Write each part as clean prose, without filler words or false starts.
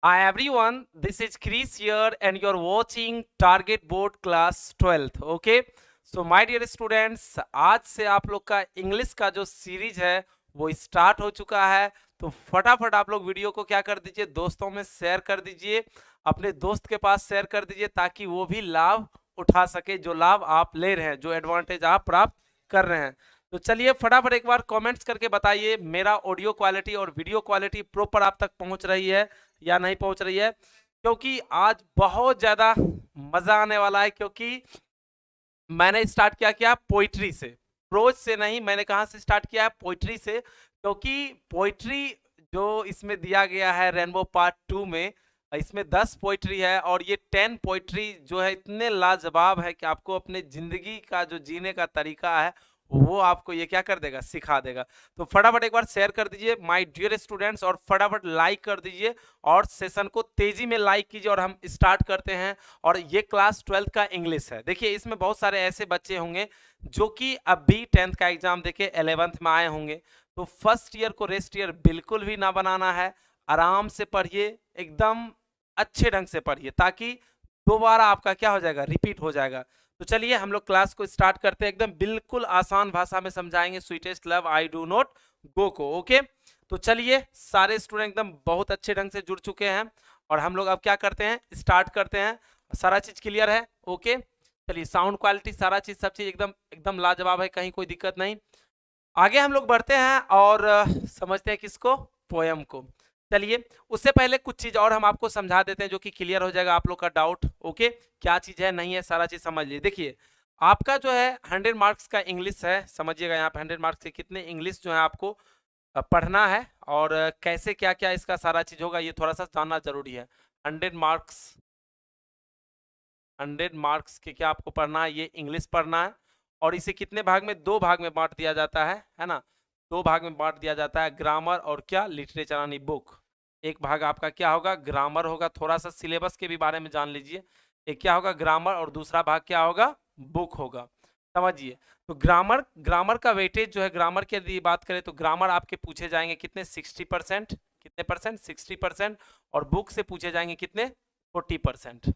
Hi everyone, this is Chris here and you're watching Target Board Class 12th. Okay, so my dear students, आज से आप लोग का English का जो सीरीज है वो स्टार्ट हो चुका है। तो फटाफट आप लोग वीडियो को क्या कर दीजिए, दोस्तों में शेयर कर दीजिए, अपने दोस्त के पास शेयर कर दीजिए ताकि वो भी लाभ उठा सके, जो लाभ आप ले रहे हैं, जो एडवांटेज आप प्राप्त कर रहे हैं। तो चलिए फटाफट एक बार कमेंट्स करके बताइए मेरा ऑडियो क्वालिटी और वीडियो क्वालिटी प्रॉपर आप तक पहुंच रही है या नहीं पहुंच रही है, क्योंकि आज बहुत ज्यादा मजा आने वाला है। क्योंकि मैंने स्टार्ट क्या पोइट्री से, प्रोज से नहीं, मैंने कहां से स्टार्ट किया है, पोइट्री से। क्योंकि पोइट्री जो इसमें दिया गया है रेनबो पार्ट 2 में, इसमें 10 पोइट्री है और ये 10 पोइट्री जो है इतने लाजवाब है कि आपको अपने जिंदगी का जो जीने का तरीका है वो आपको ये क्या कर देगा, सिखा देगा। तो फटाफट एक बार शेयर कर दीजिए माय डियर स्टूडेंट्स और फटाफट लाइक कर दीजिए और सेशन को तेजी में लाइक कीजिए और हम स्टार्ट करते हैं। और ये क्लास 12 का इंग्लिश है। देखिए इसमें बहुत सारे ऐसे बच्चे होंगे जो कि अभी 10th का एग्जाम देके 11th में आए होंगे। तो फर्स्ट ईयर को रेस्ट ईयर बिल्कुल भी ना बनाना है, आराम से पढ़िए, एकदम अच्छे ढंग से पढ़िए ताकि दोबारा आपका क्या हो जाएगा, रिपीट हो जाएगा। तो चलिए हम लोग क्लास को स्टार्ट करते हैं। एकदम बिल्कुल आसान भाषा में समझाएंगे, sweetest love I do not गो को। ओके, तो चलिए सारे स्टूडेंट एकदम बहुत अच्छे ढंग से जुड़ चुके हैं और हम लोग अब क्या करते हैं, स्टार्ट करते हैं। सारा चीज क्लियर है? ओके, चलिए साउंड क्वालिटी सारा चीज सब चीज एकदम एकदम लाजवाब है, कहीं कोई दिक्कत नहीं। आगे हम लोग बढ़ते हैं और समझते हैं किसको, पोयम को। चलिए उससे पहले कुछ चीज और हम आपको समझा देते हैं जो कि क्लियर हो जाएगा आप लोग का डाउट। ओके, क्या चीज है नहीं है सारा चीज समझ लीजिए। देखिए आपका जो है 100 मार्क्स का इंग्लिश है, समझिएगा यहाँ पे 100 मार्क्स के कितने इंग्लिश जो है आपको पढ़ना है और कैसे क्या क्या इसका सारा चीज होगा ये थोड़ा सा जानना जरूरी है। 100 मार्क्स, 100 मार्क्स के क्या आपको पढ़ना है, ये इंग्लिश पढ़ना है। और इसे कितने भाग में, 2 भाग में बांट दिया जाता है ना, 2 भाग में बांट दिया जाता है, ग्रामर और क्या, लिटरेचर यानी बुक। एक भाग आपका क्या होगा, ग्रामर होगा, थोड़ा सा सिलेबस के भी बारे में जान लीजिए। एक क्या होगा, ग्रामर, और दूसरा भाग क्या होगा, बुक होगा। समझिए, तो ग्रामर, ग्रामर का वेटेज जो है, ग्रामर की यदि बात करें तो ग्रामर आपके पूछे जाएंगे कितने, 60%। कितने परसेंट, 60%। और बुक से पूछे जाएंगे कितने, 40%, है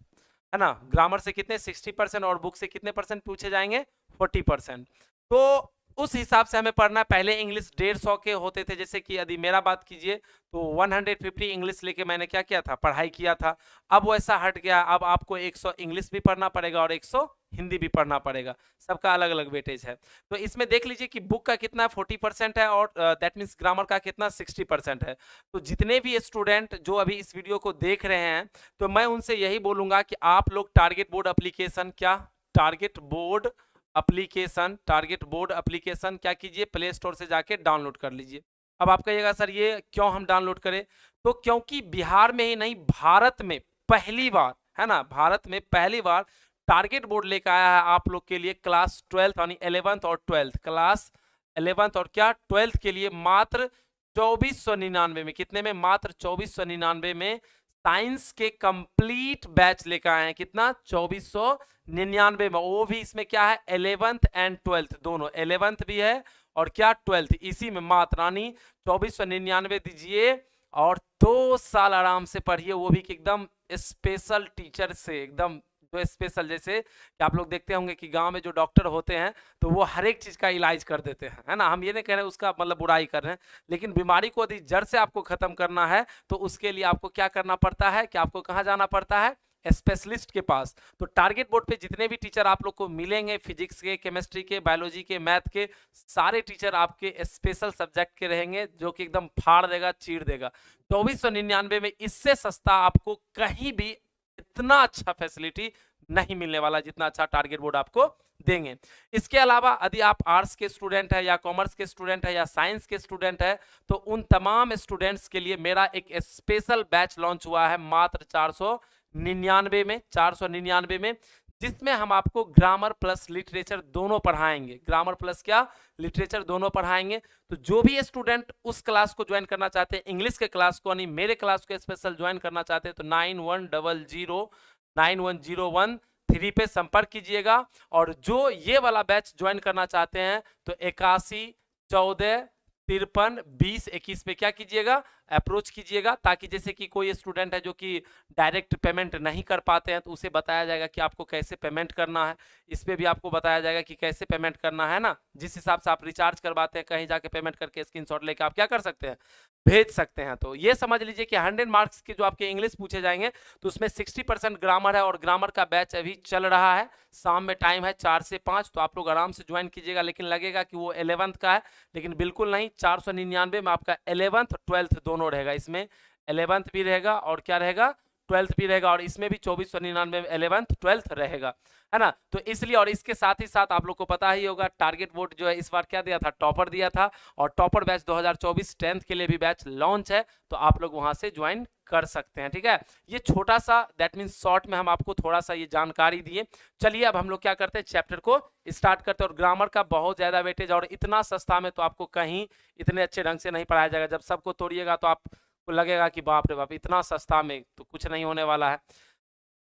ना। ग्रामर से कितने, 60% और बुक से कितने परसेंट पूछे जाएंगे, 40%। तो उस हिसाब से हमें पढ़ना है। पहले इंग्लिश 150 के होते थे, जैसे कि यदि मेरा बात कीजिए तो 150 इंग्लिश लेके मैंने क्या किया था, पढ़ाई किया था। अब वैसा हट गया, अब आपको 100 इंग्लिश भी पढ़ना पड़ेगा और 100 हिंदी भी पढ़ना पड़ेगा, सबका अलग अलग वेटेज है। तो इसमें देख लीजिए कि बुक का कितना 40% है और दैट मीन्स ग्रामर का कितना 60% है। तो जितने भी स्टूडेंट जो अभी इस वीडियो को देख रहे हैं, तो मैं उनसे यही बोलूंगा कि आप लोग टारगेट बोर्ड एप्लीकेशन, क्या, target board application, target board application क्या कीजिए, प्ले स्टोर से जाके डाउनलोड कर लीजिए। अब आप कहिएगा सर ये क्यों हम डाउनलोड करें, तो क्योंकि बिहार में ही नहीं भारत में पहली बार, है ना, भारत में पहली बार टारगेट बोर्ड लेकर आया है आप लोग के लिए क्लास 12 यानी 11th और 12th, क्लास 11th और क्या 12th के लिए मात्र 2499 में, कितने में, मात्र 2499 में साइंस के कंप्लीट बैच लेकर आए हैं। कितना, 2499 में। वो भी इसमें क्या है, 11th एंड 12th दोनों, 11th भी है और क्या 12th, इसी में मात्र यानी 2499 दीजिए और 2 साल आराम से पढ़िए, वो भी एकदम स्पेशल टीचर से, एकदम जो स्पेशल, जैसे कि आप लोग देखते होंगे कि गांव में जो डॉक्टर होते हैं तो वो हर एक चीज का इलाज कर देते हैं, है ना। हम ये नहीं कह रहे उसका मतलब बुराई कर रहे हैं, लेकिन बीमारी को यदि जड़ से आपको खत्म करना है तो उसके लिए आपको क्या करना पड़ता है, कि आपको कहाँ जाना पड़ता है, स्पेशलिस्ट के पास। तो टारगेट बोर्ड पे जितने भी टीचर आप लोग को मिलेंगे, फिजिक्स के, केमिस्ट्री के, बायोलॉजी के, मैथ के, सारे टीचर आपके स्पेशल सब्जेक्ट के रहेंगे, जो कि एकदम फाड़ देगा, चीर देगा। 2499 में इससे सस्ता आपको कहीं भी इतना अच्छा फैसिलिटी नहीं मिलने वाला जितना अच्छा टारगेट बोर्ड आपको देंगे। इसके अलावा यदि आप आर्ट्स के स्टूडेंट है या कॉमर्स के स्टूडेंट है या साइंस के स्टूडेंट है, तो उन तमाम स्टूडेंट्स के लिए मेरा एक स्पेशल बैच लॉन्च हुआ है मात्र 499 में, 499 में, जिसमें हम आपको ग्रामर प्लस लिटरेचर दोनों पढ़ाएंगे, ग्रामर प्लस क्या, लिटरेचर दोनों पढ़ाएंगे। तो जो भी स्टूडेंट उस क्लास को ज्वाइन करना चाहते हैं, इंग्लिश के क्लास को, यानी मेरे क्लास को स्पेशल ज्वाइन करना चाहते हैं, तो 91009103 पे संपर्क कीजिएगा। और जो ये वाला बैच ज्वाइन करना चाहते हैं तो 81 14 53 20 21 पे क्या कीजिएगा, अप्रोच कीजिएगा, ताकि जैसे कि कोई स्टूडेंट है जो कि डायरेक्ट पेमेंट नहीं कर पाते हैं, तो उसे बताया जाएगा कि आपको कैसे पेमेंट करना है। इस पे भी आपको बताया जाएगा कि कैसे पेमेंट करना है ना, जिस हिसाब से आप रिचार्ज करवाते हैं, कहीं जाके पेमेंट करके स्क्रीनशॉट लेके आप क्या कर सकते हैं, भेज सकते हैं। तो ये समझ लीजिए कि 100 मार्क्स के जो आपके इंग्लिश पूछे जाएंगे, तो उसमें 60% ग्रामर है, और ग्रामर का बैच अभी चल रहा है। शाम में टाइम है 4 से 5, तो आप लोग आराम से ज्वाइन कीजिएगा। लेकिन लगेगा कि वो 11th का है, लेकिन बिल्कुल नहीं। 499 में आपका 11th 12th दोनों रहेगा। इसमें 11th भी रहेगा और क्या रहेगा, 12th भी रहेगा, और इसमें भी 2499 में 11th 12th रहेगा, है ना। तो इसलिए, और इसके साथ ही साथ आप लोग को पता ही होगा, टारगेट बोर्ड जो है इस बार क्या दिया था, टॉपर दिया था, और टॉपर बैच 2024 10th के लिए भी बैच लॉन्च है, तो आप लोग वहां से ज्वाइन कर सकते हैं। ठीक है, ये छोटा सा, दैट मीन्स शॉर्ट में हम आपको थोड़ा सा ये जानकारी दिए। चलिए अब हम लोग क्या करते हैं, चैप्टर को स्टार्ट करते हैं। और ग्रामर का बहुत ज्यादा वेटेज, और इतना सस्ता में तो आपको कहीं इतने अच्छे ढंग से नहीं पढ़ाया जाएगा। जब सबको तोड़िएगा तो आपको लगेगा कि बाप रे बाप, इतना सस्ता में तो कुछ नहीं होने वाला है।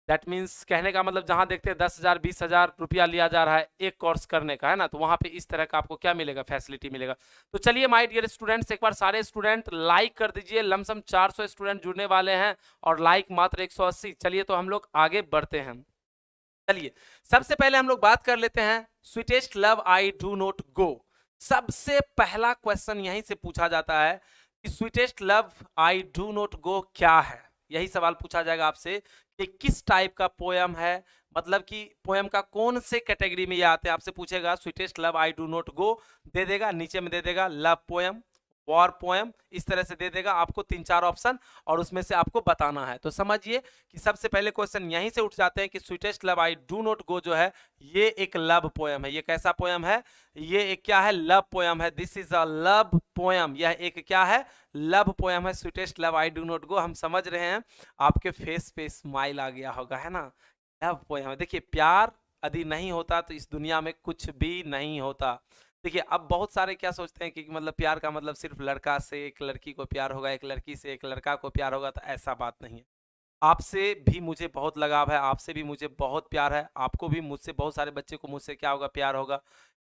दैट मीन्स कहने का मतलब, जहां देखते हैं 10,000 20,000 रुपया लिया जा रहा है एक कोर्स करने का, है ना, तो वहां पे इस तरह का आपको क्या मिलेगा, फैसिलिटी मिलेगा। तो चलिए माय डियर स्टूडेंट्स, एक बार सारे स्टूडेंट लाइक कर दीजिए। लमसम 400 स्टूडेंट जुड़ने वाले हैं, और लाइक मात्र 180। चलिए तो हम लोग आगे बढ़ते हैं। चलिए सबसे पहले हम लोग बात कर लेते हैं, sweetest love I do not गो। सबसे पहला क्वेश्चन यहीं से पूछा जाता है कि sweetest love I do not गो क्या है। यही सवाल पूछा जाएगा आपसे कि किस टाइप का पोयम है, मतलब कि पोयम का कौन से कैटेगरी में ये आते हैं। आपसे पूछेगा sweetest love I do not go, दे देगा, नीचे में दे देगा लव पोयम, वॉर पोयम, इस तरह से दे देगा आपको 3-4 ऑप्शन, और उसमें से आपको बताना है। तो समझिए कि सबसे पहले क्वेश्चन यहीं से उठ जाते हैं कि sweetest love I do not गो जो है, ये एक लव पोयम है। ये कैसा पोयम है, ये एक क्या है, लव पोयम है। This is a love poem, यह एक क्या है, लव पोयम है। Sweetest love I do not गो, हम समझ रहे हैं, आपके फेस पे स्माइल आ गया होगा, है ना। लव पोयम है। देखिए प्यार यदि नहीं होता तो इस दुनिया में कुछ भी नहीं होता। देखिए अब बहुत सारे क्या सोचते हैं कि मतलब प्यार का मतलब सिर्फ लड़का से एक लड़की को प्यार होगा, एक लड़की से एक लड़का को प्यार होगा, तो ऐसा बात नहीं है। आपसे भी मुझे बहुत लगाव है, आपसे भी मुझे बहुत प्यार है, आपको भी मुझसे, बहुत सारे बच्चे को मुझसे क्या होगा, प्यार होगा।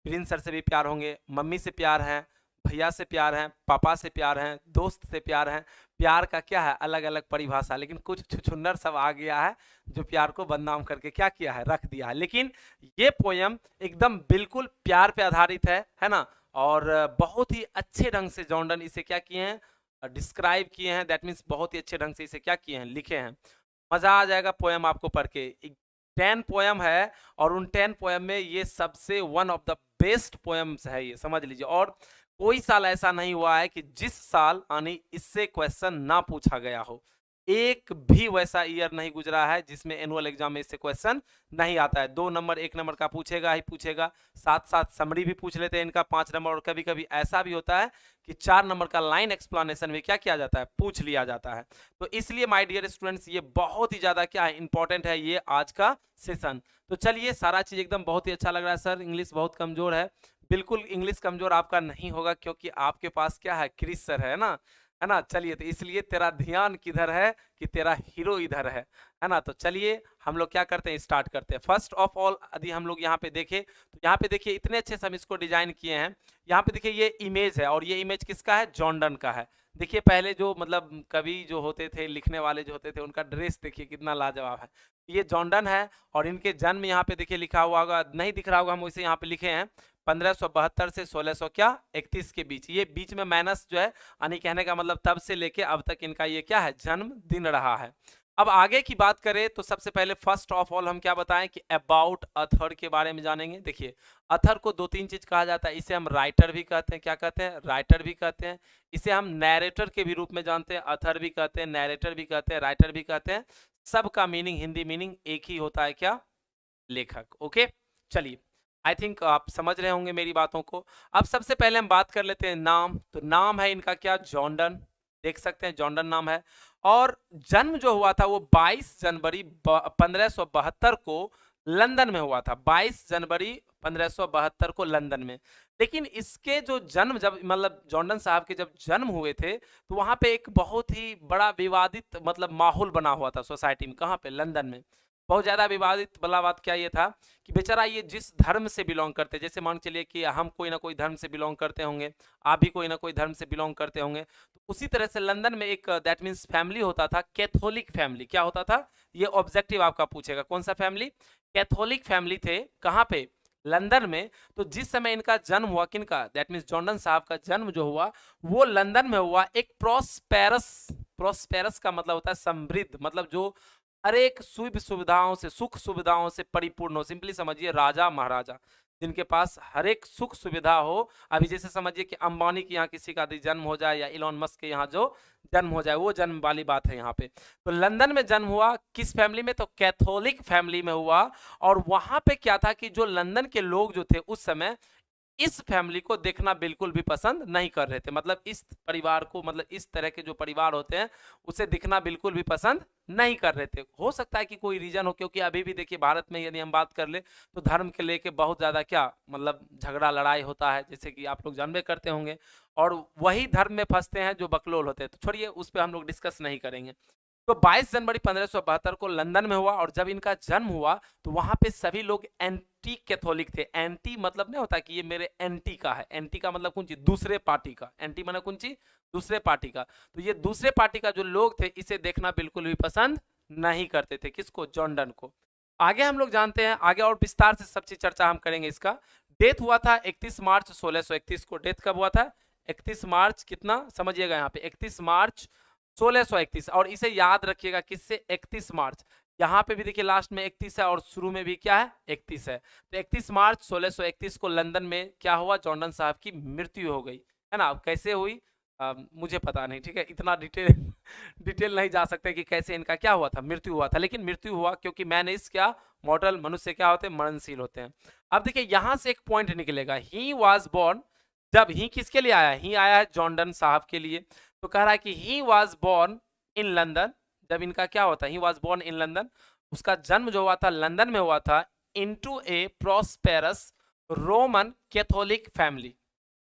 प्रिंस सर से भी प्यार होंगे, मम्मी से प्यार है, भैया से प्यार है, पापा से प्यार है, दोस्त से प्यार है। प्यार का क्या है, अलग अलग परिभाषा, लेकिन कुछ छुछुन्नर सब आ गया है जो प्यार को बदनाम करके क्या किया है, रख दिया है। लेकिन ये पोयम एकदम बिल्कुल प्यार पे आधारित है ना, और बहुत ही अच्छे ढंग से जॉन इसे क्या किए हैं, डिस्क्राइब किए हैं। दैट मीन्स बहुत ही अच्छे ढंग से इसे क्या किए हैं, लिखे हैं। मजा आ जाएगा पोयम आपको पढ़ के। 10 पोयम है, और उन 10 पोयम में ये सबसे one of the best poems है, ये समझ लीजिए। और कोई साल ऐसा नहीं हुआ है कि जिस साल यानी इससे क्वेश्चन ना पूछा गया हो। एक भी वैसा ईयर नहीं गुजरा है जिसमें एनुअल एग्जाम में इससे क्वेश्चन नहीं आता है। 2 नंबर 1 नंबर का पूछेगा ही पूछेगा, साथ साथ समरी भी पूछ लेते हैं इनका 5 नंबर, और कभी कभी ऐसा भी होता है कि 4 नंबर का लाइन एक्सप्लेनेशन भी क्या किया जाता है, पूछ लिया जाता है। तो इसलिए माय डियर स्टूडेंट्स, ये बहुत ही ज्यादा क्या है, इंपॉर्टेंट है ये आज का सेशन। तो चलिए, सारा चीज एकदम बहुत ही अच्छा लग रहा है। सर इंग्लिश बहुत कमजोर है, बिल्कुल इंग्लिश कमजोर आपका नहीं होगा, क्योंकि आपके पास क्या है, क्रिस सर है ना, है ना। चलिए, तो इसलिए तेरा ध्यान किधर है कि तेरा हीरो इधर है ना। तो चलिए हम लोग क्या करते हैं, स्टार्ट करते हैं। फर्स्ट ऑफ ऑल यदि हम लोग यहाँ पे देखें, तो यहाँ पे देखिए इतने अच्छे से हम इसको डिजाइन किए हैं। यहाँ पे देखिए ये इमेज है, और ये इमेज किसका है, जॉन डन का है। देखिए पहले जो मतलब कवि जो होते थे, लिखने वाले जो होते थे, उनका ड्रेस देखिए कितना लाजवाब है। ये जॉन डन है, और इनके जन्म यहाँ पे देखिए लिखा हुआ होगा, नहीं दिख रहा होगा, हम इसे यहाँ पे लिखे हैं 1572 से 1631 के बीच। ये बीच में माइनस जो है, यानी कहने का मतलब तब से लेके अब तक इनका ये क्या है, जन्म दिन रहा है। अब आगे की बात करें तो सबसे पहले फर्स्ट ऑफ ऑल हम क्या बताएं कि अबाउट अथर के बारे में जानेंगे। देखिए अथर को 2-3 चीज कहा जाता है। इसे हम राइटर भी कहते हैं, क्या कहते हैं, राइटर भी कहते हैं। इसे हम नैरेटर के भी रूप में जानते हैं, अथर भी कहते हैं, नैरेटर भी कहते हैं, राइटर भी कहते हैं। सबका मीनिंग, हिंदी मीनिंग एक ही होता है, क्या, लेखक। ओके, चलिए आई थिंक आप समझ रहे होंगे मेरी बातों को। अब सबसे पहले हम बात कर लेते हैं नाम। तो नाम है इनका क्या, जॉन डन, देख सकते हैं जॉन डन नाम है। और जन्म जो हुआ था वो 22 जनवरी 1572 को लंदन में हुआ था। 22 जनवरी 1572 को लंदन में। लेकिन इसके जो जन्म, जब मतलब जॉन डन साहब के जब जन्म हुए थे, तो वहां पे एक बहुत ही बड़ा विवादित मतलब माहौल बना हुआ था सोसाइटी में। कहाँ पे, लंदन में। बहुत ज्यादा विवादित वाला बात क्या ये था कि बेचारा ये जिस धर्म से बिलोंग करते, जैसे मान के चलिए कि हम कोई ना कोई धर्म से बिलोंग करते होंगे, आप भी कोई ना कोई धर्म से बिलोंग करते होंगे, तो उसी तरह से लंदन में एक दैट मीन्स फैमिली होता था, कैथोलिक फैमिली। क्या होता था, ये ऑब्जेक्टिव आपका पूछेगा, कौन सा फैमिली, कैथोलिक फैमिली थे। कहाँ पे, लंदन में। तो जिस समय इनका जन्म हुआ, किनका, दैट मीन्स जॉर्डन साहब का जन्म जो हुआ वो लंदन में हुआ एक प्रॉस्पेरस, प्रॉस्पेरस का मतलब होता है समृद्ध, मतलब जो हर एक सुख सुविधाओं से, सुख सुविधाओं से परिपूर्ण हो। सिंपली समझिए राजा महाराजा जिनके पास हर एक सुख सुविधा हो। अभी जैसे समझिए कि अंबानी के यहाँ किसी का यदि जन्म हो जाए या इलॉन मस्क के यहाँ जो जन्म हो जाए, वो जन्म वाली बात है यहाँ पे। तो लंदन में जन्म हुआ किस फैमिली में, तो कैथोलिक फैमिली में हुआ। और वहां पे क्या था कि जो लंदन के लोग जो थे उस समय इस फैमिली को देखना बिल्कुल भी पसंद नहीं कर रहे थे। मतलब इस परिवार को, मतलब इस तरह के जो परिवार होते हैं उसे दिखना बिल्कुल भी पसंद नहीं कर रहे थे। हो सकता है कि कोई रीजन हो, क्योंकि अभी भी देखिए भारत में यदि हम बात कर ले तो धर्म के लेके बहुत ज्यादा क्या मतलब झगड़ा लड़ाई होता है, जैसे कि आप लोग जानबे करते होंगे। और वही धर्म में फंसते हैं जो बकलोल होते हैं, तो छोड़िए उस पर हम लोग डिस्कस नहीं करेंगे। तो 22 जनवरी 1572 को लंदन में हुआ। और जब इनका जन्म हुआ तो वहां पे सभी लोग एंटी कैथोलिक थे। एंटी मतलब नहीं होता कि ये मेरे एंटी का है, एंटी का मतलब कौन चीज, दूसरे पार्टी का। एंटी माने कौन चीज, दूसरे पार्टी का। तो ये दूसरे पार्टी का जो लोग थे इसे देखना बिल्कुल भी पसंद नहीं करते थे। किसको, जॉर्डन को। आगे हम लोग जानते हैं, आगे और विस्तार से सब चीज चर्चा हम करेंगे। इसका डेथ हुआ था 31 मार्च 1631 को। डेथ कब हुआ था, 31 मार्च, कितना समझिएगा यहाँ पे, 31 मार्च 1631। और इसे याद रखिएगा किससे, 31 मार्च। यहाँ पे भी देखिए लास्ट में 31 है और शुरू में भी क्या है, 31 है। तो 31 मार्च 1631 को लंदन में क्या हुआ, जॉर्डन साहब की मृत्यु हो गई, है ना। अब कैसे हुई मुझे पता नहीं, ठीक है, इतना डिटेल नहीं जा सकते कि कैसे इनका क्या हुआ था, मृत्यु हुआ था। लेकिन मृत्यु हुआ क्योंकि मैंने इस क्या, मॉडल मनुष्य क्या होते हैं, मरणशील होते हैं। अब देखिए यहाँ से एक पॉइंट निकलेगा, ही वॉज बोर्न। जब ही किसके लिए आया, ही आया है जॉर्डन साहब के लिए। तो कह रहा है कि he was born in London. जब इनका क्या होता है, he was born in London, उसका जन्म जो हुआ था लंदन में हुआ था, into a prosperous Roman Catholic family.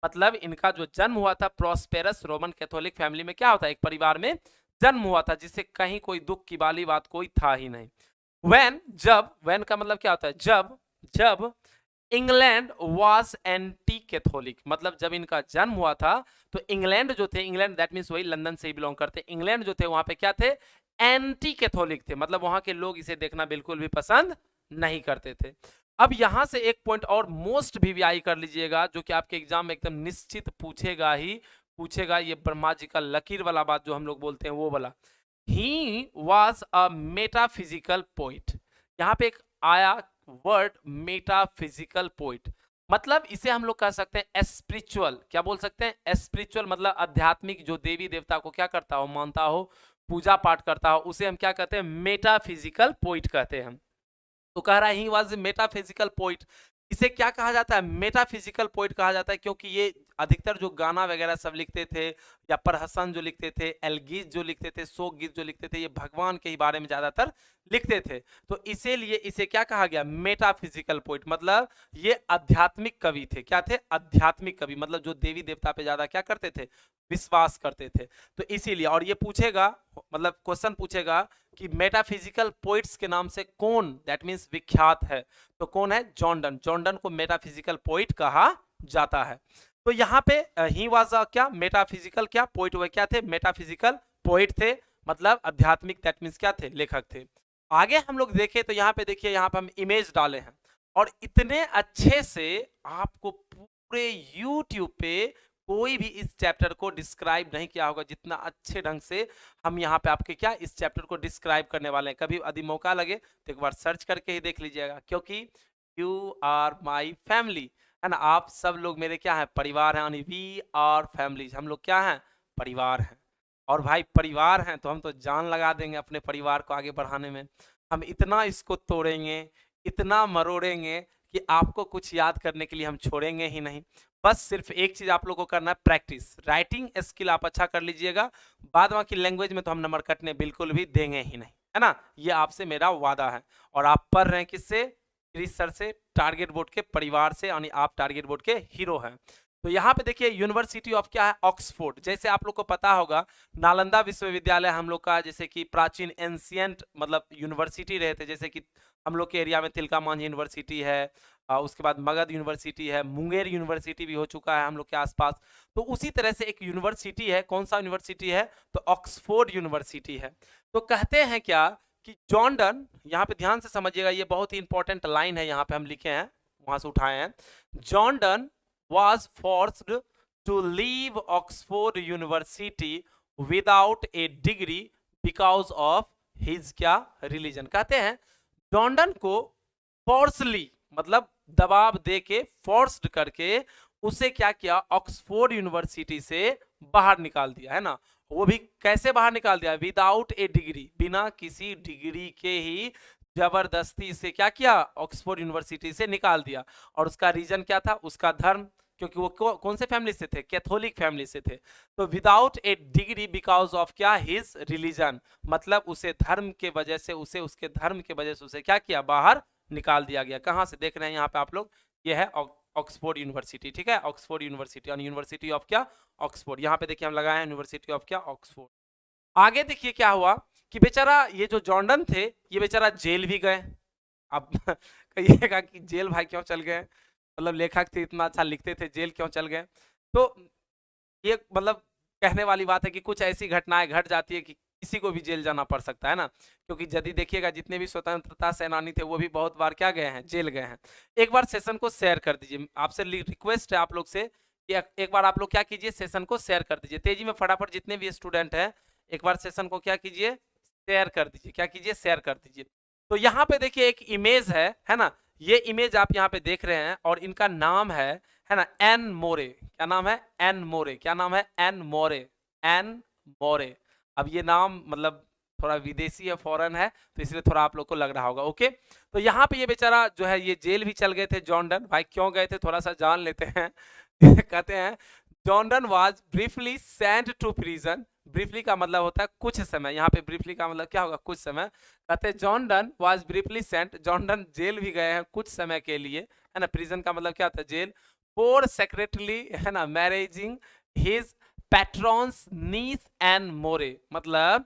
मतलब इनका जो जन्म हुआ था प्रॉस्पेरस रोमन कैथोलिक फैमिली में, क्या होता है, एक परिवार में जन्म हुआ था जिससे कहीं कोई दुख की वाली बात कोई था ही नहीं। व्हेन, जब, व्हेन का मतलब क्या होता है, जब, जब इंग्लैंड वॉज एंटी कैथोलिक, मतलब जब इनका जन्म हुआ था तो इंग्लैंड जो थे, इंग्लैंड दैट मीन्स वही लंदन से ही बिलोंग करते, इंग्लैंड जो थे वहां पे क्या थे, एंटी कैथोलिक थे। मतलब वहां के लोग इसे देखना बिल्कुल भी पसंद नहीं करते थे। अब यहां से एक पॉइंट और मोस्ट वीवीआई कर लीजिएगा, जो कि आपके एग्जाम में एकदम निश्चित पूछेगा ही पूछेगा, ये ब्रह्मा जी का लकीर वाला बात जो हम लोग बोलते हैं वो वाला। He was a metaphysical poet. यहाँ पे एक आया वर्ड मेटाफिजिकल पोइट, मतलब इसे हम लोग कह सकते हैं स्पिरिचुअल। क्या बोल सकते हैं, स्पिरिचुअल, मतलब आध्यात्मिक, जो देवी देवता को क्या करता हो, मानता हो, पूजा पाठ करता हो, उसे हम क्या कहते हैं, मेटाफिजिकल पोइट कहते हैं। तो कह रहा है ही वॉज मेटाफिजिकल पोइट। इसे क्या कहा जाता है, मेटाफिजिकल पोइट कहा जाता है, क्योंकि ये अधिकतर जो गाना वगैरह सब लिखते थे, या प्रहसन जो लिखते थे, एलगीत जो लिखते थे, शोक गीत जो लिखते थे, ये भगवान के ही बारे में ज्यादातर लिखते थे। तो इसीलिए इसे क्या कहा गया, मेटाफिजिकल पोइट। मतलब ये आध्यात्मिक कवि थे। क्या थे, आध्यात्मिक कवि, मतलब जो देवी देवता पे ज्यादा क्या करते थे, विश्वास करते थे। तो इसीलिए, और ये पूछेगा, मतलब क्वेश्चन पूछेगा कि मेटाफिजिकल पोइट्स के नाम से कौन दैट मीन्स विख्यात है, तो कौन है, जॉर्डन। जॉर्डन को मेटाफिजिकल पोइट कहा जाता है। तो यहाँ पे ही वाज क्या, मेटाफिजिकल क्या पोइट हुए, क्या थे, मेटाफिजिकल पोइट थे, मतलब आध्यात्मिक दैट मीन्स क्या थे, लेखक थे। आगे हम लोग देखें तो यहाँ पे देखिए, यहाँ पे हम इमेज डाले हैं और इतने अच्छे से आपको पूरे यूट्यूब पे कोई भी इस चैप्टर को डिस्क्राइब नहीं किया होगा जितना अच्छे ढंग से हम यहाँ पे आपके क्या इस चैप्टर को डिस्क्राइब करने वाले हैं। कभी यदि मौका लगे तो एक बार सर्च करके ही देख लीजिएगा, क्योंकि यू आर माई फैमिली, है ना। आप सब लोग मेरे क्या है, परिवार हैं, यानी वी आर फैमिली, हम लोग क्या हैं, परिवार हैं। और भाई परिवार हैं तो हम तो जान लगा देंगे अपने परिवार को आगे बढ़ाने में। हम इतना इसको तोड़ेंगे, इतना मरोड़ेंगे कि आपको कुछ याद करने के लिए हम छोड़ेंगे ही नहीं। बस सिर्फ एक चीज आप लोगों को करना है, प्रैक्टिस। राइटिंग स्किल आप अच्छा कर लीजिएगा, बाद बाकी लैंग्वेज में तो हम नंबर कटने बिल्कुल भी देंगे ही नहीं, है ना। ये आपसे मेरा वादा है। और आप पढ़ रहे हैं किससे, क्रिस सर से, टारगेट बोर्ड के परिवार से, यानी आप टारगेट बोर्ड के हीरो हैं। तो यहाँ पे देखिए यूनिवर्सिटी ऑफ क्या है, ऑक्सफोर्ड। जैसे आप लोग को पता होगा नालंदा विश्वविद्यालय हम लोग का जैसे कि प्राचीन एंशियंट मतलब यूनिवर्सिटी रहे थे, जैसे कि हम लोग के एरिया में तिलका मांझी यूनिवर्सिटी है, उसके बाद मगध यूनिवर्सिटी है, मुंगेर यूनिवर्सिटी भी हो चुका है हम लोग के आसपास। तो उसी तरह से एक यूनिवर्सिटी है, कौन सा यूनिवर्सिटी है, तो ऑक्सफोर्ड यूनिवर्सिटी है। तो कहते हैं क्या कि जॉर्डन, यहाँ पे ध्यान से समझिएगा, ये बहुत ही इंपॉर्टेंट लाइन है, यहाँ पे हम लिखे हैं, वहां से उठाए हैं। Jordan was forced to leave Oxford University without a degree because of his क्या religion। कहते हैं जॉर्डन को फोर्सली मतलब दबाव दे के फोर्स्ड करके उसे क्या किया, ऑक्सफोर्ड यूनिवर्सिटी से बाहर निकाल दिया, है ना। वो भी कैसे बाहर निकाल दिया, विदाउट ए डिग्री, बिना किसी डिग्री के ही जबरदस्ती से क्या किया, ऑक्सफोर्ड यूनिवर्सिटी से निकाल दिया। और उसका रीजन क्या था, उसका धर्म, क्योंकि वो कौन से फैमिली से थे, कैथोलिक फैमिली से थे। तो without A degree because of क्या, हिज रिलीजन, मतलब उसे धर्म के वजह से, उसे उसके धर्म के वजह से उसे क्या किया, बाहर निकाल दिया गया। कहां से देख रहे हैं यहाँ पे आप लोग, ये है ऑक्सफोर्ड यूनिवर्सिटी, ठीक है, ऑक्सफोर्ड यूनिवर्सिटी और यूनिवर्सिटी ऑफ क्या, ऑक्सफोर्ड। यहाँ पे देखिए हम लगाए हैं यूनिवर्सिटी ऑफ क्या, ऑक्सफोर्ड। आगे देखिए क्या हुआ कि बेचारा ये जो जॉर्डन थे ये बेचारा जेल भी गए। अब कहिएगा कि जेल भाई क्यों चल गए, मतलब लेखक थे इतना अच्छा लिखते थे, जेल क्यों चल गए। तो ये मतलब कहने वाली बात है कि कुछ ऐसी घटनाएं घट जाती है कि किसी को भी जेल जाना पड़ सकता है ना, क्योंकि यदि देखिएगा जितने भी स्वतंत्रता सेनानी थे वो भी बहुत बार क्या गए हैं, जेल गए हैं। एक बार सेशन को शेयर कर दीजिए, आपसे रिक्वेस्ट है आप लोग से कि एक बार आप लोग क्या कीजिए, सेशन को शेयर कर दीजिए तेजी में, फटाफट जितने भी स्टूडेंट हैं एक बार सेशन को क्या कीजिए, शेयर कर दीजिए, क्या कीजिए, शेयर कर दीजिए। तो यहाँ पे देखिए एक इमेज है ना, ये इमेज आप यहाँ पे देख रहे हैं और इनका नाम है ना, एन मोरे। क्या नाम है, एन मोरे। क्या नाम है, एन मोरे, एन मोरे। अब ये नाम मतलब थोड़ा विदेशी है, फॉरेन है, तो इसलिए थोड़ा आप लोग को लग रहा होगा, ओके। तो यहाँ पे ये बेचारा जो है ये जेल भी चल गए थे जॉर्डन भाई, क्यों गए थे थोड़ा सा जान लेते हैं। कहते हैं Jordan was briefly sent to prison. Briefly का मतलब होता है कुछ समय, यहाँ पे ब्रीफली का मतलब क्या होगा, कुछ समय। कहते हैं Jordan was briefly sent, Jordan जेल भी गए हैं कुछ समय के लिए, है ना। प्रिजन का मतलब क्या होता है, जेल। फॉर सेक्रेटली, है ना, मैरिजिंग हिज पैट्रॉन्स नीस एंड मोरे, मतलब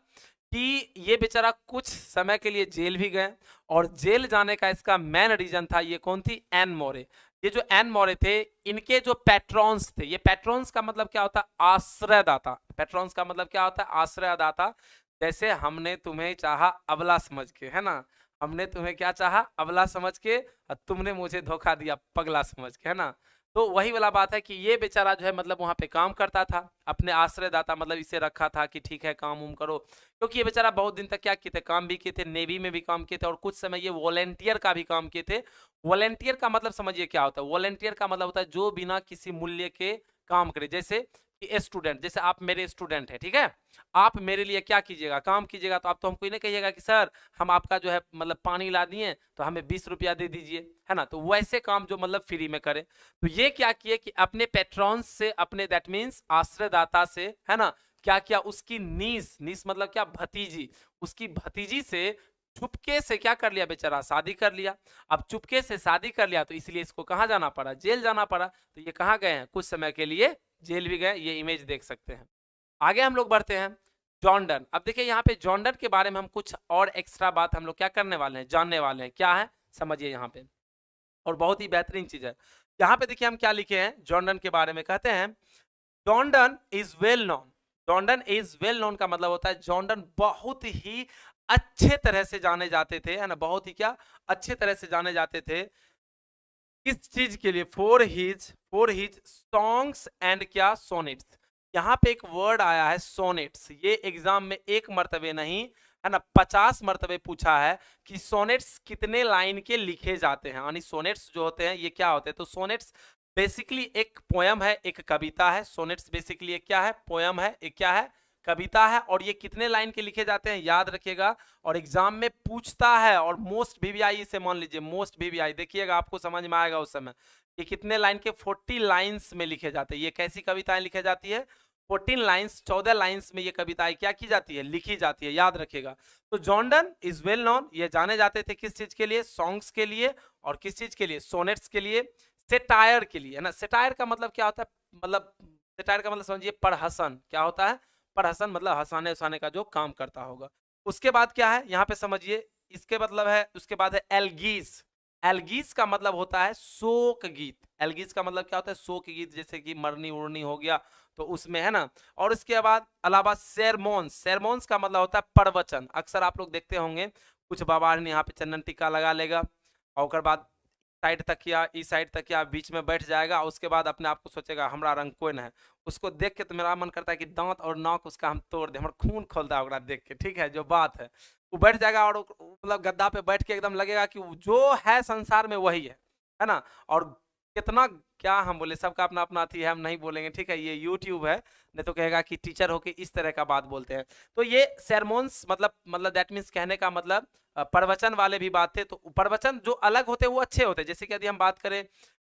कि ये बेचारा कुछ समय के लिए जेल भी गए, और जेल जाने का इसका मेन रीजन था, ये कौन थी, एन मोरे। ये जो एन मोरे थे इनके जो पैट्रॉन्स थे, ये पैट्रॉन्स का मतलब क्या होता है, आश्रयदाता। पैट्रॉन्स का मतलब क्या होता है, आश्रयदाता। जैसे हमने तुम्हें चाहा अबला समझ के, है ना, हमने तुम्हें क्या चाहा, अबला समझ के, और तुमने मुझे धोखा दिया पगला समझ के, है ना। तो वही वाला बात है कि ये बेचारा जो है मतलब वहां पे काम करता था, अपने आश्रयदाता मतलब इसे रखा था कि ठीक है काम उम करो, क्योंकि ये बेचारा बहुत दिन तक क्या किए थे, काम भी किए थे, नेवी में भी काम किए थे, और कुछ समय ये वॉलेंटियर का भी काम किए थे। वॉलेंटियर का मतलब समझिए क्या होता है, वॉलेंटियर का मतलब होता है जो बिना किसी मूल्य के काम करे। जैसे कि स्टूडेंट, जैसे आप मेरे स्टूडेंट है, ठीक है, आप मेरे लिए क्या कीजिएगा, काम कीजिएगा, तो आप तो हमको नहीं कहिएगा कि सर हम आपका जो है मतलब पानी ला दिए तो हमें 20 रुपया दे दीजिए, है ना। तो वैसे काम जो मतलब फ्री में करे। तो ये क्या किए कि अपने पेट्रॉन्स से, अपने दैट मीन्स आश्रयदाता से, है ना, क्या किया, उसकी नीस, नीस मतलब क्या, भतीजी, उसकी भतीजी से चुपके से क्या कर लिया बेचारा, शादी कर लिया। अब चुपके से शादी कर लिया तो इसलिए इसको कहाँ जाना पड़ा, जेल जाना पड़ा। तो ये कहाँ गए हैं, कुछ समय के लिए जेल भी गए, ये इमेज देख सकते हैं। आगे हम लोग बढ़ते हैं, जॉर्डन। अब देखिए यहाँ पे जॉर्डन के बारे में हम कुछ और एक्स्ट्रा बात हम लोग क्या करने वाले हैं, जानने वाले हैं, क्या है समझिए यहाँ पे, और बहुत ही बेहतरीन चीज है। यहाँ पे देखिए हम क्या लिखे हैं जॉर्डन के बारे में, कहते हैं Jordan is well known. Jordan is well known का मतलब होता है जॉर्डन बहुत ही अच्छे तरह से जाने जाते थे, है ना, बहुत ही क्या अच्छे तरह से जाने जाते थे। किस चीज के लिए, फॉर हिज सॉन्ग्स एंड क्या, सोनेट्स। यहाँ पे एक वर्ड आया है सोनेट्स, ये एग्जाम में एक मर्तबे नहीं, है ना, 50 मर्तबे पूछा है कि सोनेट्स कितने लाइन के लिखे जाते हैं। यानी सोनेट्स जो होते हैं ये क्या होते हैं, तो सोनेट्स बेसिकली एक पोयम है, एक कविता है। सोनेट्स बेसिकली एक क्या है, पोयम है, एक क्या है, कविता है। और ये कितने लाइन के लिखे जाते हैं याद रखिएगा, और एग्जाम में पूछता है। और मोस्ट वीवीआई से मान लीजिए, मोस्ट वीवीआई देखिएगा आपको समझ में आएगा उस समय, ये कितने लाइन के, 40 लाइन्स में लिखे जाते हैं। ये कैसी कविताएं लिखे जाती है, 14 लाइन्स, 14 लाइन्स में ये कविताएं क्या की जाती है, लिखी जाती है, याद रखिएगा। तो जॉर्डन इज वेल नोन, ये जाने जाते थे किस चीज के लिए, सॉन्ग्स के लिए, और किस चीज के लिए, सोनेट्स के लिए। सेटायर के लिए, है ना। सेटायर का मतलब क्या होता है, मतलब सेटायर का मतलब समझिए प्रहसन, क्या होता है, प्रहसन मतलब हंसाने उसाने का जो काम करता होगा। उसके बाद क्या है यहाँ पे समझिए, इसके मतलब है, उसके बाद है एल्गीज। एल्गीज का मतलब होता है शोक गीत। एल्गीज का मतलब क्या होता है, शोक गीत, जैसे कि मरनी उड़नी हो गया तो उसमें, है ना। और इसके बाद अलावा सेरमोन्स। सेरमोन्स का मतलब होता है प्रवचन। अक्सर आप लोग देखते होंगे कुछ बाबा ने यहाँ पे चंदन टीका लगा लेगा और उसके बाद साइड तकिया, इस साइड तकिया बीच में बैठ जाएगा, उसके बाद अपने आप को सोचेगा हमरा रंग कोई ना है। उसको देख के तो मेरा मन करता है कि दांत और नाक उसका हम तोड़ दे, हमारा खून खोलता है देख के, ठीक है, जो बात है। वो बैठ जाएगा और मतलब गद्दा पे बैठ के एकदम लगेगा कि जो है संसार में वही है ना। और कितना, क्या हम बोले, सबका अपना अपना थी है, हम नहीं बोलेंगे, ठीक है, ये यूट्यूब है, नहीं तो कहेगा कि टीचर होके इस तरह का बात बोलते हैं। तो ये सेरमोन्स मतलब दैट मीन्स कहने का मतलब प्रवचन वाले भी बात थे। तो प्रवचन जो अलग होते हैं वो अच्छे होते हैं। जैसे कि यदि हम बात करें,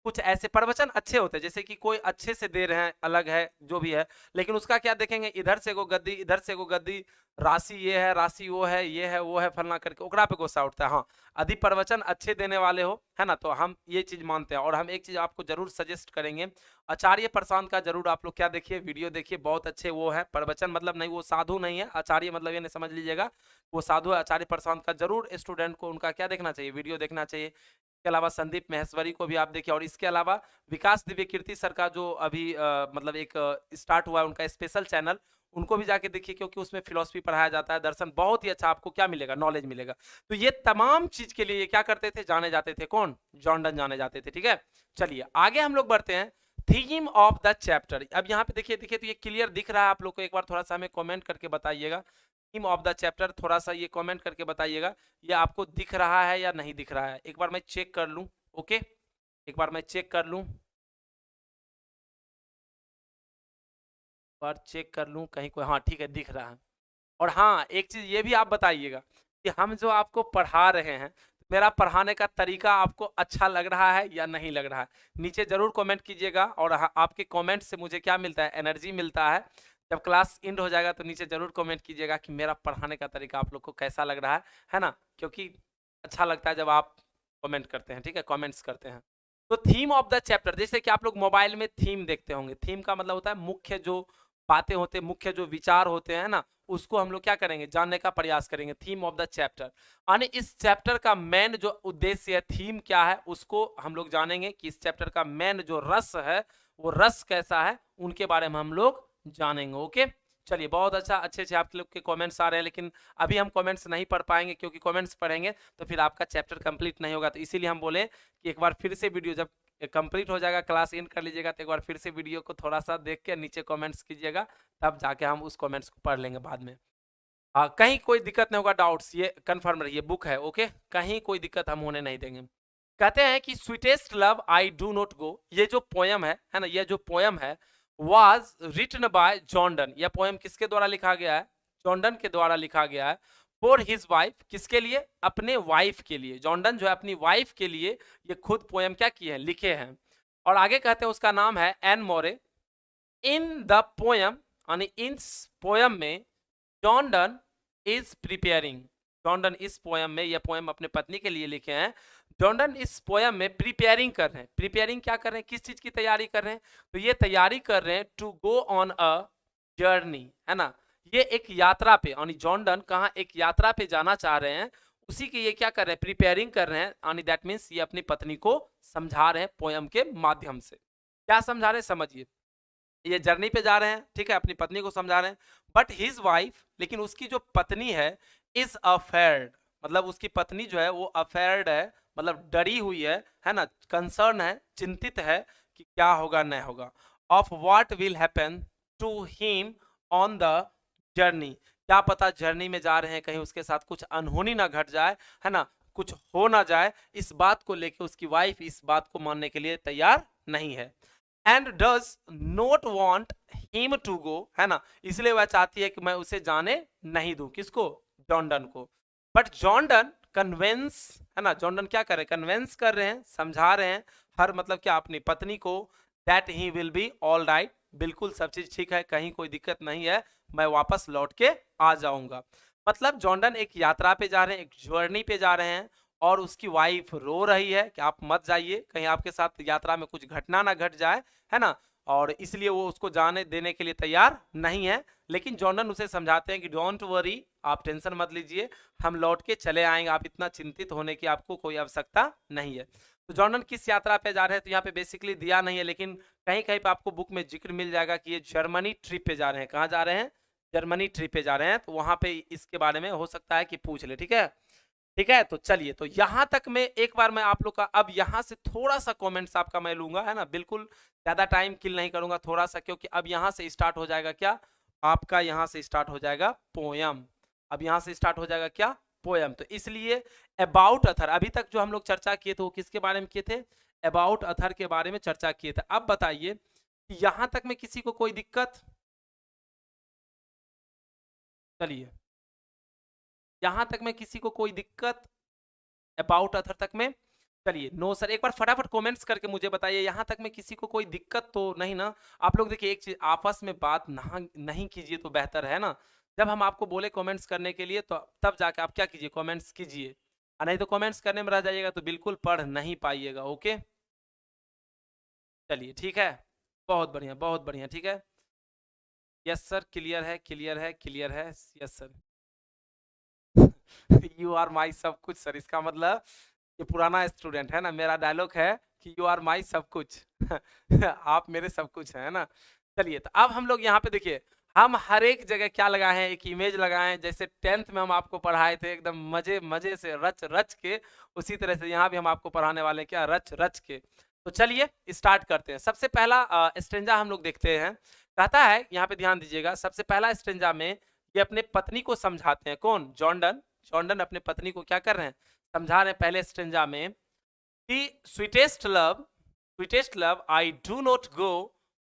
कुछ ऐसे प्रवचन अच्छे होते हैं जैसे कि कोई अच्छे से दे रहे हैं, अलग है जो भी है, लेकिन उसका क्या देखेंगे, इधर से को गद्दी, इधर से को गद्दी, राशि ये है, राशि वो है, ये है वो है, फलना करके ओकरा पे गुस्सा उठता है। हाँ, यदि प्रवचन अच्छे देने वाले हो, है ना, तो हम ये चीज मानते हैं। और हम एक चीज आपको जरूर सजेस्ट करेंगे, आचार्य प्रशांत का जरूर आप लोग क्या देखिए, वीडियो देखिए, बहुत अच्छे वो है। प्रवचन मतलब नहीं, वो साधु नहीं है, आचार्य मतलब ये नहीं समझ लीजिएगा, वो साधु है। आचार्य प्रशांत का जरूर स्टूडेंट को उनका क्या देखना चाहिए, वीडियो देखना चाहिए। इसके अलावा संदीप महेश्वरी को भी आप देखिए। और इसके अलावा विकास दिव्य कीर्ति सर का जो अभी मतलब एक स्टार्ट हुआ है उनका स्पेशल चैनल, उनको भी जाके देखिए, क्योंकि उसमें फिलॉसफी पढ़ाया जाता है, दर्शन, बहुत ही अच्छा आपको क्या मिलेगा, नॉलेज मिलेगा। तो ये तमाम चीज के लिए ये क्या करते थे, जाने जाते थे, कौन, जॉर्डन जाने जाते थे, ठीक है। चलिए आगे हम लोग बढ़ते हैं, थीम ऑफ द चैप्टर। अब यहाँ पे देखिए देखिए, तो ये क्लियर दिख रहा है आप लोग को, एक बार थोड़ा सा हमें कमेंट करके बताइएगा, थीम ऑफ द चैप्टर थोड़ा सा ये कमेंट करके बताइएगा, ये आपको दिख रहा है या नहीं दिख रहा है, एक बार मैं चेक कर लूं। ओके, एक बार मैं चेक कर लूं, बार चेक कर लूं कहीं कोई, हाँ ठीक है, दिख रहा है। और हाँ, एक चीज ये भी आप बताइएगा कि हम जो आपको पढ़ा रहे हैं, मेरा पढ़ाने का तरीका आपको अच्छा लग रहा है या नहीं लग रहा है, नीचे जरूर कमेंट कीजिएगा। और आपके कमेंट से मुझे क्या मिलता है, एनर्जी मिलता है। जब क्लास एंड हो जाएगा तो नीचे जरूर कमेंट कीजिएगा कि मेरा पढ़ाने का तरीका आप लोग को कैसा लग रहा है ना, क्योंकि अच्छा लगता है जब आप कमेंट करते हैं, ठीक है, कमेंट्स करते हैं। तो थीम ऑफ द चैप्टर, जैसे कि आप लोग मोबाइल में थीम देखते होंगे, थीम का मतलब होता है मुख्य जो बातें होते हैं, मुख्य जो विचार होते हैं ना, उसको हम लोग क्या करेंगे, जानने का प्रयास करेंगे, थीम ऑफ द चैप्टर। यानी इस चैप्टर का मेन जो उद्देश्य है, थीम क्या है, उसको हम लोग जानेंगे कि इस चैप्टर का मेन जो रस है, वो रस कैसा है, उनके बारे में हम लोग जानेंगे। ओके, चलिए बहुत अच्छा, अच्छे अच्छे आप लोग के कमेंट्स आ रहे हैं, लेकिन अभी हम कमेंट्स नहीं पढ़ पाएंगे, क्योंकि कमेंट्स पढ़ेंगे तो फिर आपका चैप्टर कंप्लीट नहीं होगा। तो इसीलिए हम बोले कि एक बार फिर से वीडियो जब कंप्लीट हो जाएगा, क्लास एंड कर लीजिएगा, तो एक बार फिर से वीडियो को थोड़ा सा देख के नीचे कमेंट्स कीजिएगा, तब जाके हम उस कमेंट्स को पढ़ लेंगे बाद में। हाँ, कहीं कोई दिक्कत नहीं होगा, डाउट्स ये कंफर्म रहिए, बुक है, ओके, कहीं कोई दिक्कत हम होने नहीं देंगे। कहते हैं कि sweetest love I do not गो, ये जो पोयम है ना, ये जो पोयम है वाज रिटन बाय जॉर्डन। यह पोयम किसके द्वारा लिखा गया है, जॉर्डन के द्वारा लिखा गया है। फॉर हिज वाइफ, किसके लिए, अपने वाइफ के लिए। जॉर्डन जो है अपनी वाइफ के लिए ये खुद पोयम क्या किए हैं, लिखे हैं। और आगे कहते हैं उसका नाम है Anne More. In the poem, यानी इस पोयम में जॉर्डन इज प्रिपेयरिंग, जॉर्डन इस पोयम में, यह पोयम अपने पत्नी के लिए लिखे हैं। जॉर्डन इस पोयम में प्रिपेयरिंग कर रहे हैं। प्रिपेयरिंग क्या कर रहे हैं, किस चीज की तैयारी कर रहे हैं, तो ये तैयारी कर रहे हैं to go on a journey, है ना। ये एक यात्रा पे, यानी जॉर्डन कहाँ एक यात्रा पे जाना चाह रहे हैं, उसी के ये क्या कर रहे हैं, प्रिपेयरिंग कर रहे हैं। यानी दैट मीन्स ये अपनी पत्नी को समझा रहे हैं पोयम के माध्यम से। क्या समझा रहे हैं, समझिए, ये जर्नी पे जा रहे हैं, ठीक है, अपनी पत्नी को समझा रहे हैं। बट हिज वाइफ, लेकिन उसकी जो पत्नी है, इज अफेयर्ड, मतलब उसकी पत्नी जो है वो अफेयर्ड है, मतलब डरी हुई है ना, कंसर्न है, चिंतित है कि क्या होगा नहीं होगा, of what will happen to him on the journey, क्या पता जर्नी में जा रहे हैं कहीं उसके साथ कुछ अनहोनी ना घट जाए, है ना, कुछ हो ना जाए, इस बात को लेके उसकी वाइफ इस बात को मानने के लिए तैयार नहीं है। And does not want him to go, है ना, इसलिए वह चाहती है कि मैं उसे जाने नहीं दूं, किसको, जॉर्डन को। बट जॉर्डन कन्वेंस, है ना, जॉर्डन क्या कर रहे हैं, कन्वेंस कर रहे हैं, समझा रहे हैं, हर मतलब क्या, अपनी पत्नी को, that he will be all right, बिल्कुल सब चीज ठीक है, कहीं कोई दिक्कत नहीं है, मैं वापस लौट के आ जाऊंगा। मतलब जॉर्डन एक यात्रा पे जा रहे हैं, एक जर्नी पे जा रहे हैं, और उसकी वाइफ रो रही है कि आप मत जाइए, कहीं आपके साथ यात्रा में कुछ घटना ना घट जाए, है ना, और इसलिए वो उसको जाने देने के लिए तैयार नहीं है। लेकिन जॉर्डन उसे समझाते हैं कि डोंट वरी, आप टेंशन मत लीजिए, हम लौट के चले आएंगे, आप इतना चिंतित होने की आपको कोई आवश्यकता नहीं है। तो जॉर्डन किस यात्रा पे जा रहे हैं तो यहाँ पे बेसिकली दिया नहीं है, लेकिन कहीं कहीं पे आपको बुक में जिक्र मिल जाएगा कि ये जर्मनी ट्रिप पे जा रहे हैं। कहाँ जा रहे हैं? जर्मनी ट्रिप पे जा रहे हैं, तो वहां पे इसके बारे में हो सकता है कि पूछ ले। ठीक है, ठीक है, तो चलिए, तो यहां तक में एक बार मैं आप लोग का अब यहां से थोड़ा सा कमेंट्स आपका मैं लूंगा, है ना, बिल्कुल ज्यादा टाइम किल नहीं करूंगा, थोड़ा सा, क्योंकि अब यहां से स्टार्ट हो जाएगा क्या आपका, यहां से स्टार्ट हो जाएगा पोयम। अब यहां से स्टार्ट हो जाएगा क्या? पोयम। तो इसलिए अबाउट अथर, अभी तक जो हम लोग चर्चा किए थे वो किसके बारे में किए थे? अबाउट अथर के बारे में चर्चा किए थे। अब बताइए कि यहां तक में किसी को कोई दिक्कत? चलिए, यहां तक में किसी को कोई दिक्कत अबाउट अथर तक में? चलिए, नो सर, एक बार फटाफट कमेंट्स करके मुझे बताइए यहां तक में किसी को कोई दिक्कत तो नहीं ना? आप लोग देखिए, एक चीज, आपस में बात नहीं कीजिए तो बेहतर है ना। जब हम आपको बोले कमेंट्स करने के लिए तो तब जाके आप क्या कीजिए, कमेंट्स कीजिए, और नहीं तो कमेंट्स करने में रह जाइएगा तो बिल्कुल पढ़ नहीं पाइएगा। ओके, चलिए, ठीक है, बहुत बढ़िया, बहुत बढ़िया, ठीक है। यस सर, क्लियर है, क्लियर है, क्लियर है, yes sir. You are my सब कुछ सर, इसका मतलब ये पुराना स्टूडेंट है ना, मेरा डायलॉग है कि यू आर माई सब कुछ। आप मेरे सब कुछ है ना। चलिए, तो अब हम लोग यहाँ पे देखिए, हम हर एक जगह क्या लगाए हैं, एक इमेज लगाए हैं, जैसे 10th में हम आपको पढ़ाए थे एकदम मजे मजे से रच रच के, उसी तरह से यहाँ भी हम आपको पढ़ाने वाले हैं, क्या, रच रच के। तो चलिए स्टार्ट करते हैं। सबसे पहला स्टेंजा हम लोग देखते हैं। कहता है, यहाँ पे ध्यान दीजिएगा, सबसे पहला स्टेंजा में ये अपने पत्नी को समझाते हैं। कौन? जॉर्डन। जॉर्डन अपने पत्नी को क्या कर रहे हैं? समझा रहे हैं पहले स्टेंजा में कि sweetest love I do not go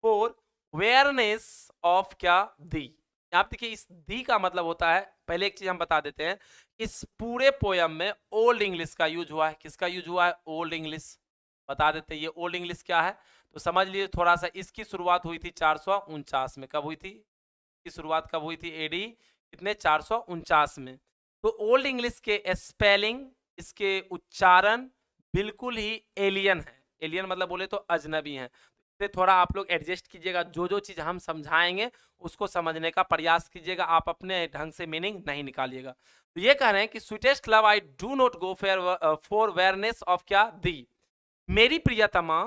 for weariness of क्या दी। आप देखिए, इस दी का मतलब होता है, पहले एक चीज हम बता देते हैं, इस पूरे पोयम में ओल्ड इंग्लिश का यूज हुआ है। किसका यूज हुआ है? Old English. बता देते हैं ये ओल्ड इंग्लिश क्या है, तो समझ लीजिए थोड़ा सा। इसकी शुरुआत हुई थी 449 में। कब हुई थी? की शुरुआत कब हुई थी? एडी कितने? 449 में। तो ओल्ड इंग्लिश के स्पेलिंग, इसके उच्चारण बिल्कुल ही एलियन है। एलियन मतलब बोले तो अजनबी हैं। इससे थोड़ा आप लोग एडजस्ट कीजिएगा, जो जो चीज हम समझाएंगे उसको समझने का प्रयास कीजिएगा, आप अपने ढंग से मीनिंग नहीं निकालिएगा। तो ये कह रहे हैं कि sweetest love I do not go for weariness of क्या दी। मेरी प्रियतमा,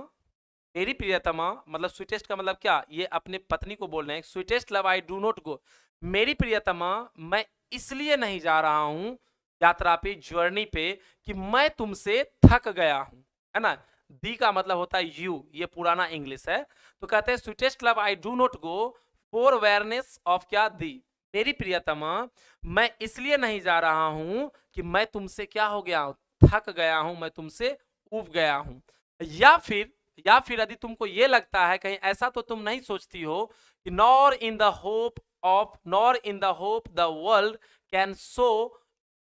मेरी प्रियतमा मतलब स्वीटेस्ट का मतलब क्या, ये अपने पत्नी को बोल रहे हैं, sweetest love I do not गो, मेरी प्रियतमा मैं इसलिए नहीं जा रहा हूं यात्रा पे, जर्नी पे, कि मैं तुमसे थक गया हूं, है ना। दी का मतलब होता है यू, ये पुराना इंग्लिश है। तो कहते हैं sweetest love I do not go for awareness of क्या दी। मेरी प्रियतमा मैं इसलिए नहीं जा रहा हूं कि मैं तुमसे क्या हो गया हूं, थक गया हूं, मैं तुमसे उब गया हूं। या फिर यदि तुमको ये लगता है कहीं ऐसा, तो तुम नहीं सोचती हो कि nor in the hope the world can show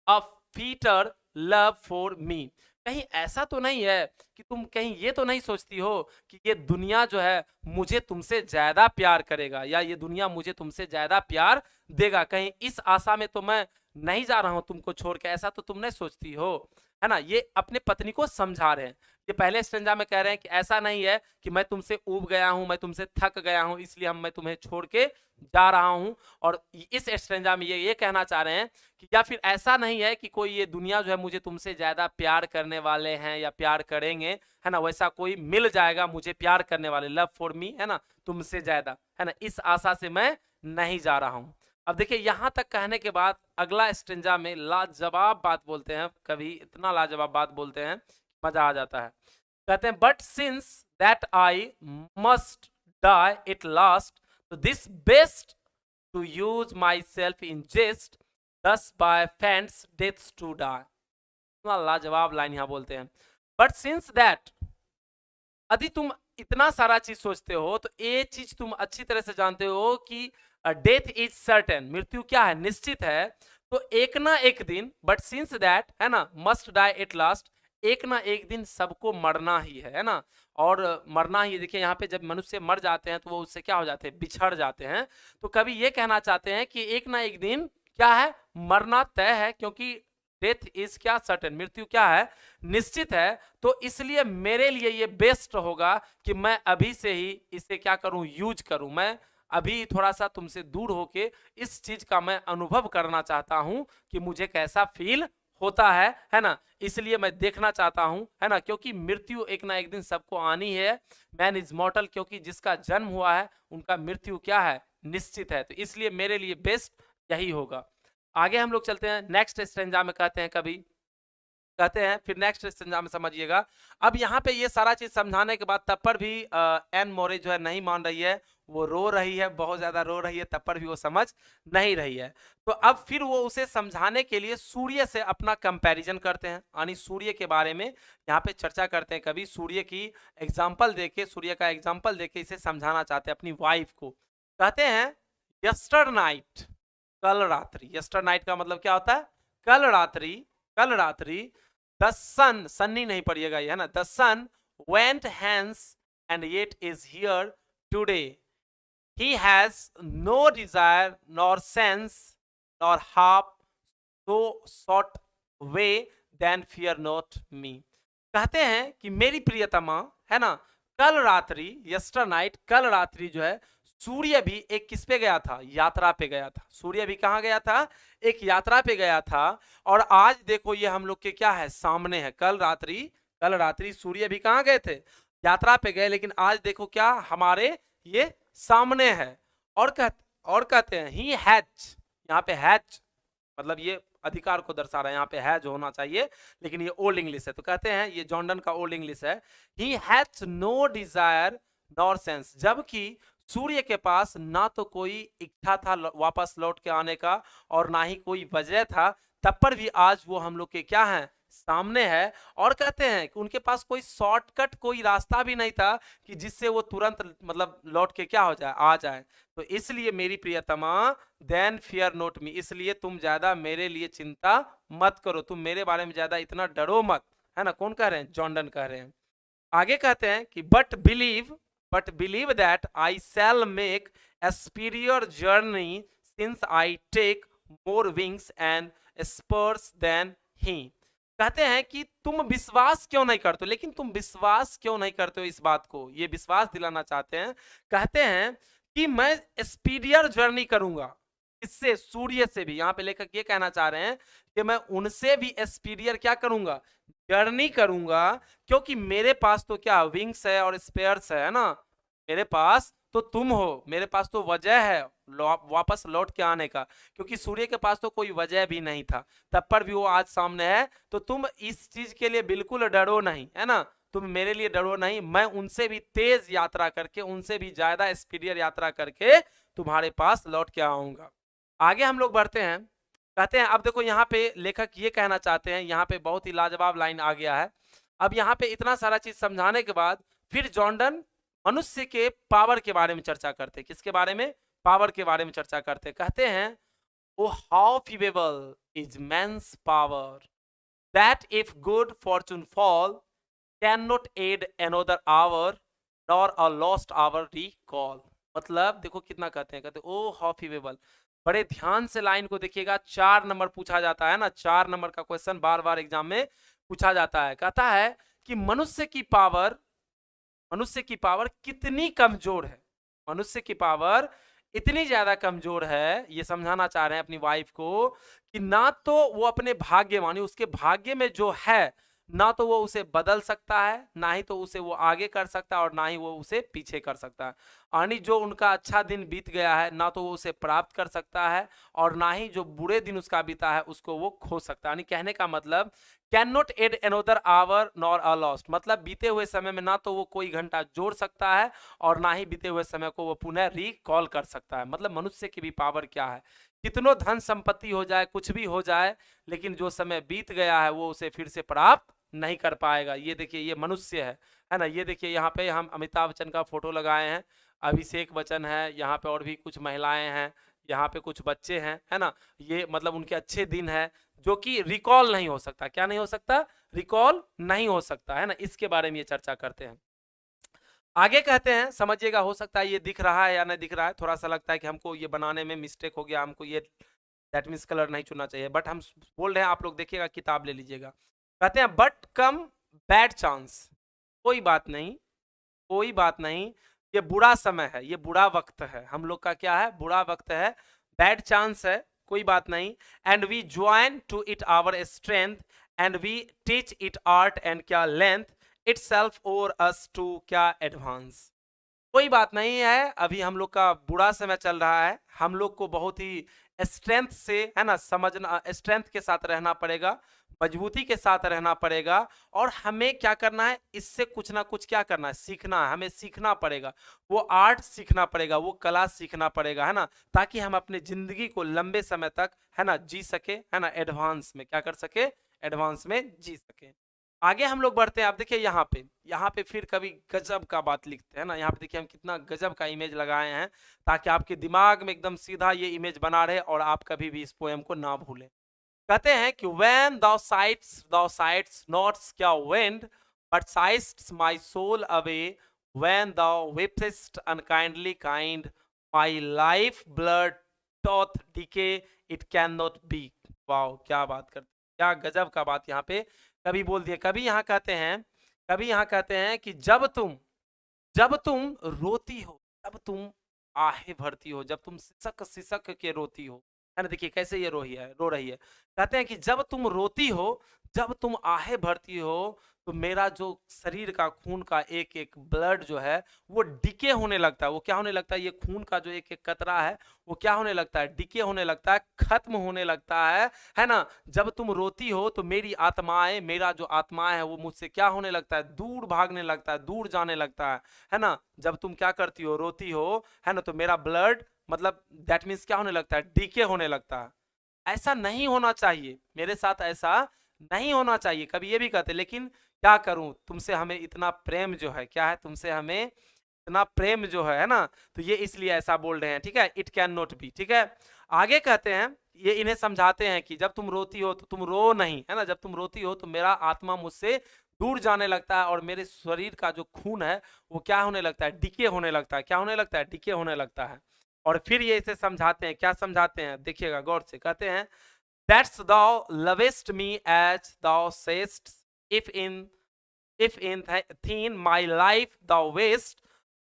a fitter love for me. कहीं ऐसा तो नहीं है कि तुम कहीं ये तो नहीं सोचती हो कि ये दुनिया जो है मुझे तुमसे ज्यादा प्यार करेगा, या ये दुनिया मुझे तुमसे ज्यादा प्यार देगा। कहीं इस आशा में तो मैं नहीं जा रहा हूं तुमको छोड़ के, ऐसा तो तुम नहीं सोचती हो, है ना। ये अपने पत्नी को समझा रहे हैं। ये पहले स्टेंजा में कह रहे हैं कि ऐसा नहीं है कि मैं तुमसे ऊब गया हूं, मैं तुमसे थक गया हूं, इसलिए मैं तुम्हें छोड़ के जा रहा हूं। और इस स्टेंजा में ये कहना चाह रहे हैं कि या फिर ऐसा नहीं है कि कोई ये दुनिया जो है मुझे तुमसे ज्यादा प्यार करने वाले हैं या प्यार करेंगे, है ना, वैसा कोई मिल जाएगा मुझे प्यार करने वाले, लव फॉर मी, है ना, तुमसे ज्यादा, है ना, इस आशा से मैं नहीं जा रहा हूं। अब देखिए, यहां तक कहने के बाद अगला स्टेंजा में लाजवाब बात बोलते हैं, कभी इतना लाजवाब बात बोलते हैं मजा आ जाता है। कहते हैं but since that I must die at last, तो this best to use myself in jest, thus by feigned deaths to die. लाजवाब लाइन यहां बोलते हैं। बट सिंस दैट, यदि तुम इतना सारा चीज सोचते हो तो ये चीज तुम अच्छी तरह से जानते हो कि डेथ इज सर्टेन, मृत्यु क्या है, निश्चित है। तो एक ना एक दिन, बट सिंस दैट, है ना, मस्ट डाई एट लास्ट, एक ना एक दिन सबको मरना ही है ना, और मरना ही। देखिए यहाँ पे जब मनुष्य मर जाते हैं तो वो उससे क्या हो जाते हैं, बिछड़ जाते हैं। तो कभी ये कहना चाहते हैं कि एक ना एक दिन क्या है, मरना तय है, क्योंकि डेथ इज क्या सर्टेन, मृत्यु क्या है, निश्चित है। तो इसलिए मेरे लिए ये बेस्ट होगा कि मैं अभी से ही इसे क्या करूं, यूज करूं। मैं अभी थोड़ा सा तुमसे दूर होके इस चीज का मैं अनुभव करना चाहता हूं कि मुझे कैसा फील होता है ना। इसलिए मैं देखना चाहता हूं, है ना, क्योंकि मृत्यु एक ना एक दिन सबको आनी है। मैन इज मॉर्टल, क्योंकि जिसका जन्म हुआ है उनका मृत्यु क्या है, निश्चित है। तो इसलिए मेरे लिए बेस्ट यही होगा। आगे हम लोग चलते हैं, नेक्स्ट स्टेंजा में कहते हैं, कभी कहते हैं, फिर नेक्स्ट स्टेंजा में समझिएगा। अब यहाँ पे ये सारा चीज समझाने के बाद तब पर भी एन मोरे जो है नहीं मान रही है, वो रो रही है, बहुत ज्यादा रो रही है, तब पर भी वो समझ नहीं रही है। तो अब फिर वो उसे समझाने के लिए सूर्य से अपना कंपैरिजन करते हैं, यानी सूर्य के बारे में यहाँ पे चर्चा करते हैं। कभी सूर्य की एग्जाम्पल देके, सूर्य का एग्जाम्पल देके इसे समझाना चाहते हैं अपनी वाइफ को। कहते हैं यस्टर नाइट, कल रात्रि। यस्टर नाइट का मतलब क्या होता है, कल रात्रि। कल रात्रि द सन, सन्नी नहीं पढ़िएगा ये, है ना, the sun went hence and yet is here today, he has no desire nor sense nor half so short way than fear not me। कहते हैं कि मेरी प्रियतमा, है ना, कल रात्रि, यस्टर नाइट, कल रात्रि जो है सूर्य भी एक किस पे गया था, यात्रा पे गया था। सूर्य भी कहाँ गया था, एक यात्रा पे गया था। और आज देखो ये हम लोग के क्या है, सामने है। कल रात्रि सूर्य भी कहाँ गए थे, यात्रा पे गए, लेकिन आज देखो क्या हमारे ये सामने है। और कहते हैं ही हैच, यहाँ पे हैच मतलब ये अधिकार को दर्शा रहा है, यहाँ पे हैज होना चाहिए, लेकिन ये ओल्ड इंग्लिश है। तो कहते हैं ये जॉर्डन का ओल्ड इंग्लिश है, he has no desire nor sense, जबकि सूर्य के पास ना तो कोई इच्छा था वापस लौट के आने का और ना ही कोई वजह था, तब पर भी आज वो हम लोग के क्या है, सामने है। और कहते हैं कि उनके पास कोई शॉर्टकट, कोई रास्ता भी नहीं था कि जिससे वो तुरंत मतलब लौट के क्या हो जाए, आ जाए। तो इसलिए मेरी प्रियतमा, देन फियर नोट मी, इसलिए तुम ज्यादा मेरे लिए चिंता मत करो, तुम मेरे बारे में ज्यादा इतना डरो मत, है ना। कौन कह रहे हैं, जॉर्डन कह रहे हैं। आगे कहते हैं कि but believe that I shall make a superior journey since I take more wings and spurs than he. कहते हैं कि तुम विश्वास क्यों नहीं करते हो, लेकिन तुम विश्वास क्यों नहीं करते हो इस बात को, ये विश्वास दिलाना चाहते हैं। कहते हैं कि मैं स्पीडियर जर्नी करूंगा, इससे सूर्य से भी, यहाँ पे लेखक ये कहना चाह रहे हैं कि मैं उनसे भी स्पीडियर क्या करूंगा, जर्नी करूंगा, क्योंकि मेरे पास तो क्या विंग्स है और स्पेयर्स है ना, मेरे पास तो तुम हो, मेरे पास तो वजह है वापस लौट के आने का, क्योंकि सूर्य के पास तो कोई वजह भी नहीं था, तब पर भी वो आज सामने है। तो तुम इस चीज के लिए बिल्कुल डरो नहीं, है ना, तुम मेरे लिए डरो नहीं, मैं उनसे भी तेज यात्रा करके, उनसे भी ज्यादा स्पीडियर यात्रा करके तुम्हारे पास लौट के आऊंगा। आगे हम लोग बढ़ते हैं, कहते हैं, अब देखो यहाँ पे लेखक ये कहना चाहते हैं, यहाँ पे बहुत ही लाजवाब लाइन आ गया है। अब यहाँ पे इतना सारा चीज समझाने के बाद फिर जॉर्डन मनुष्य के पावर के बारे में चर्चा करते, किसके बारे में, पावर के बारे में चर्चा करते। कहते हैं O how feeble is man's power that if good fortune fall can not add another hour nor a lost hour recall. मतलब देखो कितना कहते हैं, कहते ओ हाउ फीबेबल, बड़े ध्यान से लाइन को देखिएगा, 4 नंबर पूछा जाता है ना, 4 नंबर का क्वेश्चन बार बार एग्जाम में पूछा जाता है। कहता है कि मनुष्य की पावर कितनी कमजोर है, मनुष्य की पावर इतनी ज्यादा कमजोर है, ये समझाना चाह रहे हैं अपनी वाइफ को कि ना तो वो अपने भाग्य, मानी उसके भाग्य में जो है, ना तो वो उसे बदल सकता है, ना ही तो उसे वो आगे कर सकता है, और ना ही वो उसे पीछे कर सकता है। यानी जो उनका अच्छा दिन बीत गया है, ना तो वो उसे प्राप्त कर सकता है, और ना ही जो बुरे दिन उसका बीता है उसको वो खो सकता है। यानी कहने का मतलब can not add another hour nor a lost, मतलब बीते हुए समय में ना तो वो कोई घंटा जोड़ सकता है, और ना ही बीते हुए समय को वो पुनः रिकॉल कर सकता है। मतलब मनुष्य की भी पावर क्या है, कितनों धन संपत्ति हो जाए, कुछ भी हो जाए, लेकिन जो समय बीत गया है वो उसे फिर से प्राप्त नहीं कर पाएगा। ये देखिए ये मनुष्य है ना। ये देखिए यहाँ पे हम अमिताभ बच्चन का फोटो लगाए हैं, अभिषेक बच्चन है, यहाँ पे और भी कुछ महिलाएं हैं, यहाँ पे कुछ बच्चे हैं, है ना। ये मतलब उनके अच्छे दिन है जो कि रिकॉल नहीं हो सकता। क्या नहीं हो सकता, रिकॉल नहीं हो सकता, है ना। इसके बारे में ये चर्चा करते हैं। आगे कहते हैं, समझिएगा, हो सकता है ये दिख रहा है या नहीं दिख रहा है, थोड़ा सा लगता है कि हमको ये बनाने में मिस्टेक हो गया, हमको ये दैट मीन्स कलर नहीं चुनना चाहिए, बट हम बोल रहे हैं, आप लोग देखिएगा, किताब ले लीजिएगा। कहते हैं बट कम बैड चांस, कोई बात नहीं, कोई बात नहीं, ये बुरा समय है, ये बुरा वक्त है, हम लोग का क्या है, बुरा वक्त है, बैड चांस है, कोई बात नहीं। And we join to it our strength and we teach it art and क्या लेंथ इट सेल्फ और अस टू क्या एडवांस। कोई बात नहीं है, अभी हम लोग का बुरा समय चल रहा है, हम लोग को बहुत ही स्ट्रेंथ से, है ना, समझना, स्ट्रेंथ के साथ रहना पड़ेगा, मजबूती के साथ रहना पड़ेगा, और हमें क्या करना है, इससे कुछ ना कुछ क्या करना है, सीखना है, हमें सीखना पड़ेगा, वो आर्ट सीखना पड़ेगा, वो कला सीखना पड़ेगा, है ना, ताकि हम अपने जिंदगी को लंबे समय तक, है ना, जी सके, है ना, एडवांस में क्या कर सके, एडवांस में जी सके। आगे हम लोग बढ़ते हैं। आप देखिए यहाँ पे फिर कभी गजब का बात लिखते हैं ना, यहाँ पे देखिए हम कितना गजब का इमेज लगाए हैं, ताकि आपके दिमाग में एकदम सीधा ये इमेज बना रहे और आप कभी भी इस पोएम को ना भूलें। कहते हैं कि when thou sightst not क्या wind but sightst my soul away when thou weepest unkindly kind my life blood doth decay it cannot be। Wow, क्या बात करते, क्या गजब का बात यहाँ पे कभी बोल दिया। कभी यहाँ कहते हैं कि जब तुम रोती हो, जब तुम आहें भरती हो, जब तुम सिसक सिसक के रोती हो, है ना, देखिए कैसे ये रो रही है। कहते हैं कि जब तुम रोती हो, जब तुम आहें भरती हो, तो मेरा जो शरीर का खून का एक एक ब्लड जो है वो डिके होने लगता है। वो क्या होने लगता है, ये खून का जो एक एक कतरा है वो क्या होने लगता है, डिके होने लगता है, खत्म होने लगता है ना। जब तुम रोती हो तो मेरी आत्माएं, मेरा जो आत्मा है वो मुझसे क्या होने लगता है, दूर भागने लगता है, दूर जाने लगता है ना। जब तुम क्या करती हो, रोती हो, है ना, तो मेरा ब्लड मतलब दैट मीन्स क्या होने लगता है, डीके होने लगता है। ऐसा नहीं होना चाहिए, मेरे साथ ऐसा नहीं होना चाहिए, कभी ये भी कहते, लेकिन क्या करूं, तुमसे हमें इतना प्रेम जो है, क्या है, तुमसे हमें इतना प्रेम जो है ना, तो ये इसलिए ऐसा बोल रहे हैं, ठीक है, इट कैन नॉट बी, ठीक है। आगे कहते हैं, ये इन्हें समझाते हैं कि जब तुम रोती हो तो तुम रो नहीं, है ना, जब तुम रोती हो तो मेरा आत्मा मुझसे दूर जाने लगता है और मेरे शरीर का जो खून है वो क्या होने लगता है, डिके होने लगता है, क्या होने लगता है, डिके होने लगता है। और फिर ये इसे समझाते हैं, क्या समझाते हैं, देखिएगा गौर से। कहते हैं that's thou lovest me as thou sayest if in thin my life thou waste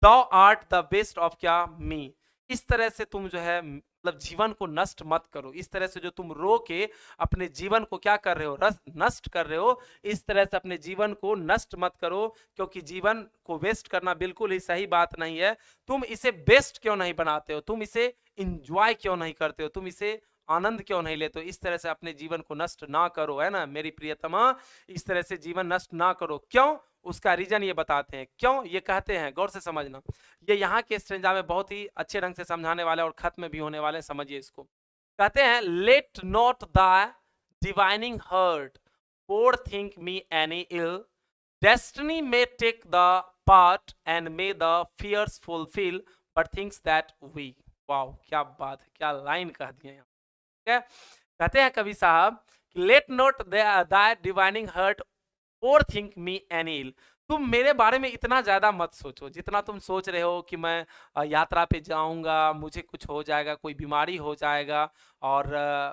thou art the best of क्या me। इस तरह से तुम जो है मतलब जीवन को नष्ट मत करो, इस तरह से जो तुम रो के अपने जीवन को क्या कर रहे हो, नष्ट कर रहे हो, इस तरह से अपने जीवन को नष्ट मत करो, क्योंकि जीवन को वेस्ट करना बिल्कुल ही सही बात नहीं है। तुम इसे बेस्ट क्यों नहीं बनाते हो, तुम इसे इंजॉय क्यों नहीं करते हो, तुम इसे आनंद क्यों नहीं लेते हो, इस तरह से अपने जीवन को नष्ट ना करो, है ना मेरी प्रियतमा, इस तरह से जीवन नष्ट ना करो। क्यों, उसका रीजन ये बताते हैं, क्यों ये कहते हैं, गौर से समझना। ये यहाँ के स्ट्रेंजा में बहुत ही अच्छे ढंग से समझाने वाले और खत्म भी होने वाले, समझिए इसको। कहते हैं let not the divining heart और think me any ill destiny may take the part and may the fears fulfil but thinks that we. Wow, क्या बात है, क्या लाइन कह दिए यहाँ। कहते हैं कवि साहब, let not that divining heart और थिंक मी एनी इल। तुम मेरे बारे में इतना ज्यादा मत सोचो, जितना तुम सोच रहे हो कि मैं यात्रा पे जाऊंगा, मुझे कुछ हो जाएगा, कोई बीमारी हो जाएगा, और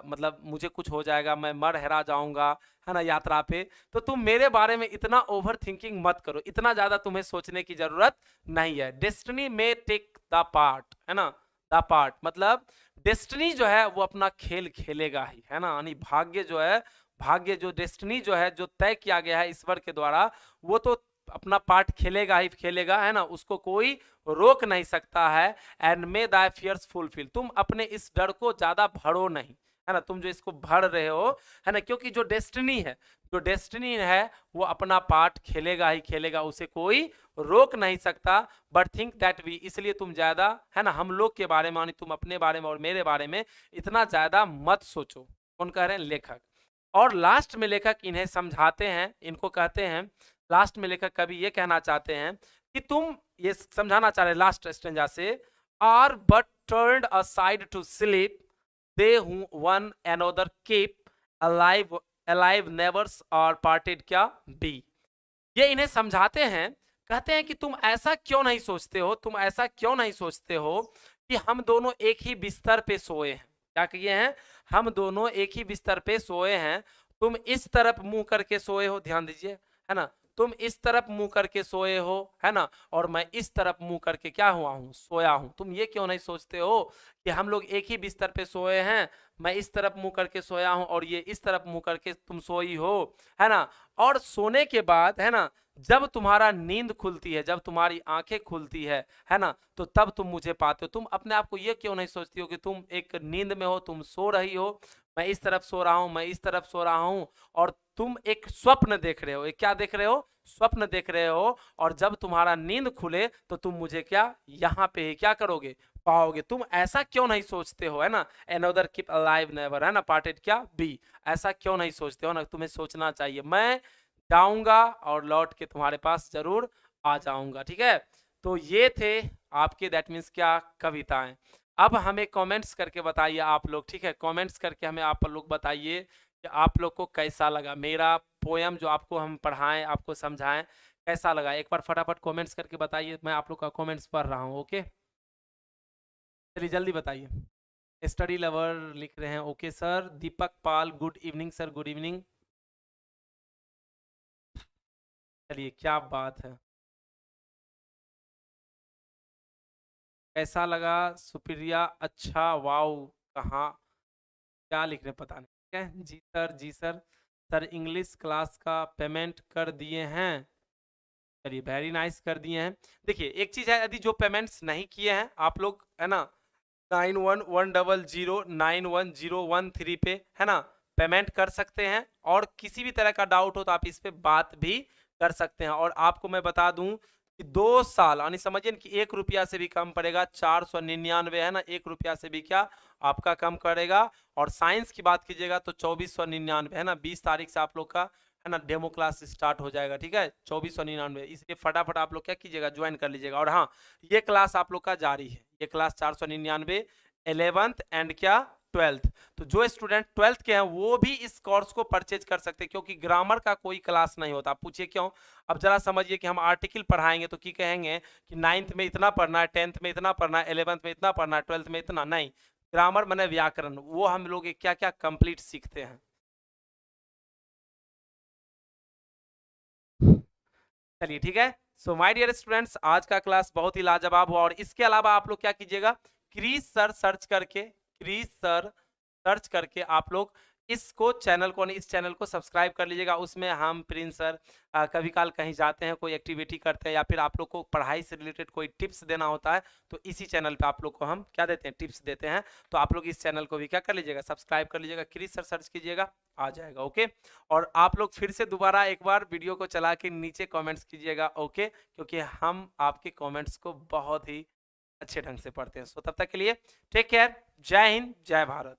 मतलब मुझे कुछ हो जाएगा, मैं मर हरा जाऊंगा, है ना, यात्रा पे। तो तुम मेरे बारे में इतना ओवर थिंकिंग मत करो, इतना ज्यादा तुम्हें सोचने की जरूरत नहीं है। डेस्टिनी में टेक द पार्ट, है ना, द पार्ट मतलब डेस्टिनी जो है वो अपना खेल खेलेगा ही, है ना, यानी भाग्य जो है, भाग्य जो डेस्टिनी जो है, जो तय किया गया है ईश्वर के द्वारा, वो तो अपना पार्ट खेलेगा ही खेलेगा, है ना, उसको कोई रोक नहीं सकता है। And may thy fears fulfil, तुम अपने इस डर को ज्यादा भरो नहीं, है ना, तुम जो इसको भर रहे हो, है ना, क्योंकि जो डेस्टिनी है वो अपना पार्ट खेलेगा ही खेलेगा, उसे कोई रोक नहीं सकता। बट थिंक दैट वी, इसलिए तुम ज्यादा, है ना, हम लोग के बारे में, तुम अपने बारे में और मेरे बारे में इतना ज्यादा मत सोचो। कौन कह रहे हैं, लेखक। और लास्ट में लेखक इन्हें समझाते हैं, इनको कहते हैं, लास्ट में लेखक कभी ये कहना चाहते हैं कि तुम ये समझाना चाह रहे लास्ट स्टेंजा से, are but turned aside to sleep they who one another keep alive never's are parted क्या बी। ये इन्हें समझाते हैं, कहते हैं कि तुम ऐसा क्यों नहीं सोचते हो, तुम ऐसा क्यों नहीं सोचते हो कि हम दोनों एक ही बिस्तर पे सोए हैं, क्या किए हैं, हम दोनों एक ही बिस्तर पे सोए हैं, तुम इस तरफ मुंह करके सोए हो, ध्यान दीजिए, है ना, तुम इस तरफ मुंह करके सोए हो, है ना, और मैं इस तरफ मुंह करके क्या हुआ हूं, सोया हूं। तुम ये क्यों नहीं सोचते हो कि हम लोग एक ही बिस्तर पे सोए हैं, मैं इस तरफ मुंह करके सोया हूं और ये इस तरफ मुंह करके तुम सोई हो, है ना, और सोने के बाद, है ना, जब तुम्हारा नींद खुलती है, जब तुम्हारी आंखें खुलती है ना, तो तब तुम मुझे पाते हो। तुम अपने आप को ये क्यों नहीं सोचती हो कि तुम एक नींद में हो, तुम सो रही हो, मैं इस तरफ सो रहा हूं, मैं इस तरफ सो रहा हूं, और तुम एक स्वप्न देख रहे हो। एक क्या देख रहे हो, स्वप्न देख रहे हो, और जब तुम्हारा नींद खुले तो तुम मुझे क्या यहाँ पे क्या करोगे, पाओगे। तुम ऐसा क्यों नहीं सोचते हो, है ना, एनदर कीप अलाइव नेवर, है ना, पार्टेड क्या बी, ऐसा क्यों नहीं सोचते हो ना, तुम्हें सोचना चाहिए। मैं जाऊंगा और लौट के तुम्हारे पास जरूर आ जाऊंगा, ठीक है। तो ये थे आपके दैट मीन्स क्या, कविताएं। अब हमें कमेंट्स करके बताइए आप लोग, ठीक है, कमेंट्स करके हमें आप लोग बताइए कि आप लोग को कैसा लगा मेरा पोयम जो आपको हम पढ़ाएं, आपको समझाएं, कैसा लगा। एक बार फटाफट कमेंट्स करके बताइए, मैं आप लोग का कमेंट्स पढ़ रहा हूँ। ओके, चलिए जल्दी बताइए। स्टडी लवर लिख रहे हैं, okay sir. Deepak Pal, good evening sir, good evening. चलिए, क्या बात है, कैसा लगा सुप्रिया, अच्छा, वाओ, कहाँ, क्या लिख रहे हैं पता नहीं, ठीक है जी सर, जी सर। सर इंग्लिश क्लास का पेमेंट कर दिए हैं, चलिए वेरी नाइस, कर दिए हैं। देखिए एक चीज है, यदि जो पेमेंट्स नहीं किए हैं आप लोग, है ना, 9110091013 पे, है ना, पेमेंट कर सकते हैं, और किसी भी तरह का डाउट हो तो आप इस पे बात भी कर सकते हैं। और आपको मैं बता दूं कि 2 साल, यानी समझिए कि 1 रुपया से भी कम पड़ेगा, 499, है ना, 1 रुपया से भी क्या आपका कम करेगा। और साइंस की बात कीजिएगा तो 2499, है ना, 20 तारीख से आप लोग का, है ना, डेमो क्लास स्टार्ट हो जाएगा, ठीक है, 2499। इसलिए फटाफट आप लोग क्या कीजिएगा, ज्वाइन कर लीजिएगा। और हाँ, ये क्लास आप लोग का जारी है, ये क्लास 499 11th एंड क्या 12th। तो जो स्टूडेंट 12th के हैं वो भी इस कोर्स को परचेज कर सकते हैं, क्योंकि ग्रामर का कोई क्लास नहीं होता। आप पूछिए क्यों, अब जरा समझिए कि हम आर्टिकल पढ़ाएंगे तो की कहेंगे कि 9th में इतना पढ़ना है, 10th में इतना पढ़ना है, 11th में इतना पढ़ना है, 12th में इतना नहीं। ग्रामर मैंने व्याकरण, वो हम लोग क्या क्या कंप्लीट सीखते हैं। चलिए ठीक है। सो माय डियर स्टूडेंट्स, आज का क्लास बहुत ही लाजवाब हुआ। और इसके अलावा आप लोग क्या कीजिएगा, क्रीज सर सर्च करके, क्रीज सर सर्च करके आप लोग इसको चैनल को, इस चैनल को सब्सक्राइब कर लीजिएगा। उसमें हम प्रिंस सर कभी काल कहीं जाते हैं, कोई एक्टिविटी करते हैं, या फिर आप लोग को पढ़ाई से रिलेटेड कोई टिप्स देना होता है, तो इसी चैनल पे आप लोग को हम क्या देते हैं, टिप्स देते हैं। तो आप लोग इस चैनल को भी क्या कर लीजिएगा, सब्सक्राइब कर लीजिएगा, क्रिस सर सर्च कीजिएगा, आ जाएगा। ओके, और आप लोग फिर से दोबारा एक बार वीडियो को चला के नीचे कमेंट्स कीजिएगा, ओके, क्योंकि हम आपके कमेंट्स को बहुत ही अच्छे ढंग से पढ़ते हैं। सो तब तक के लिए टेक केयर, जय हिंद, जय भारत।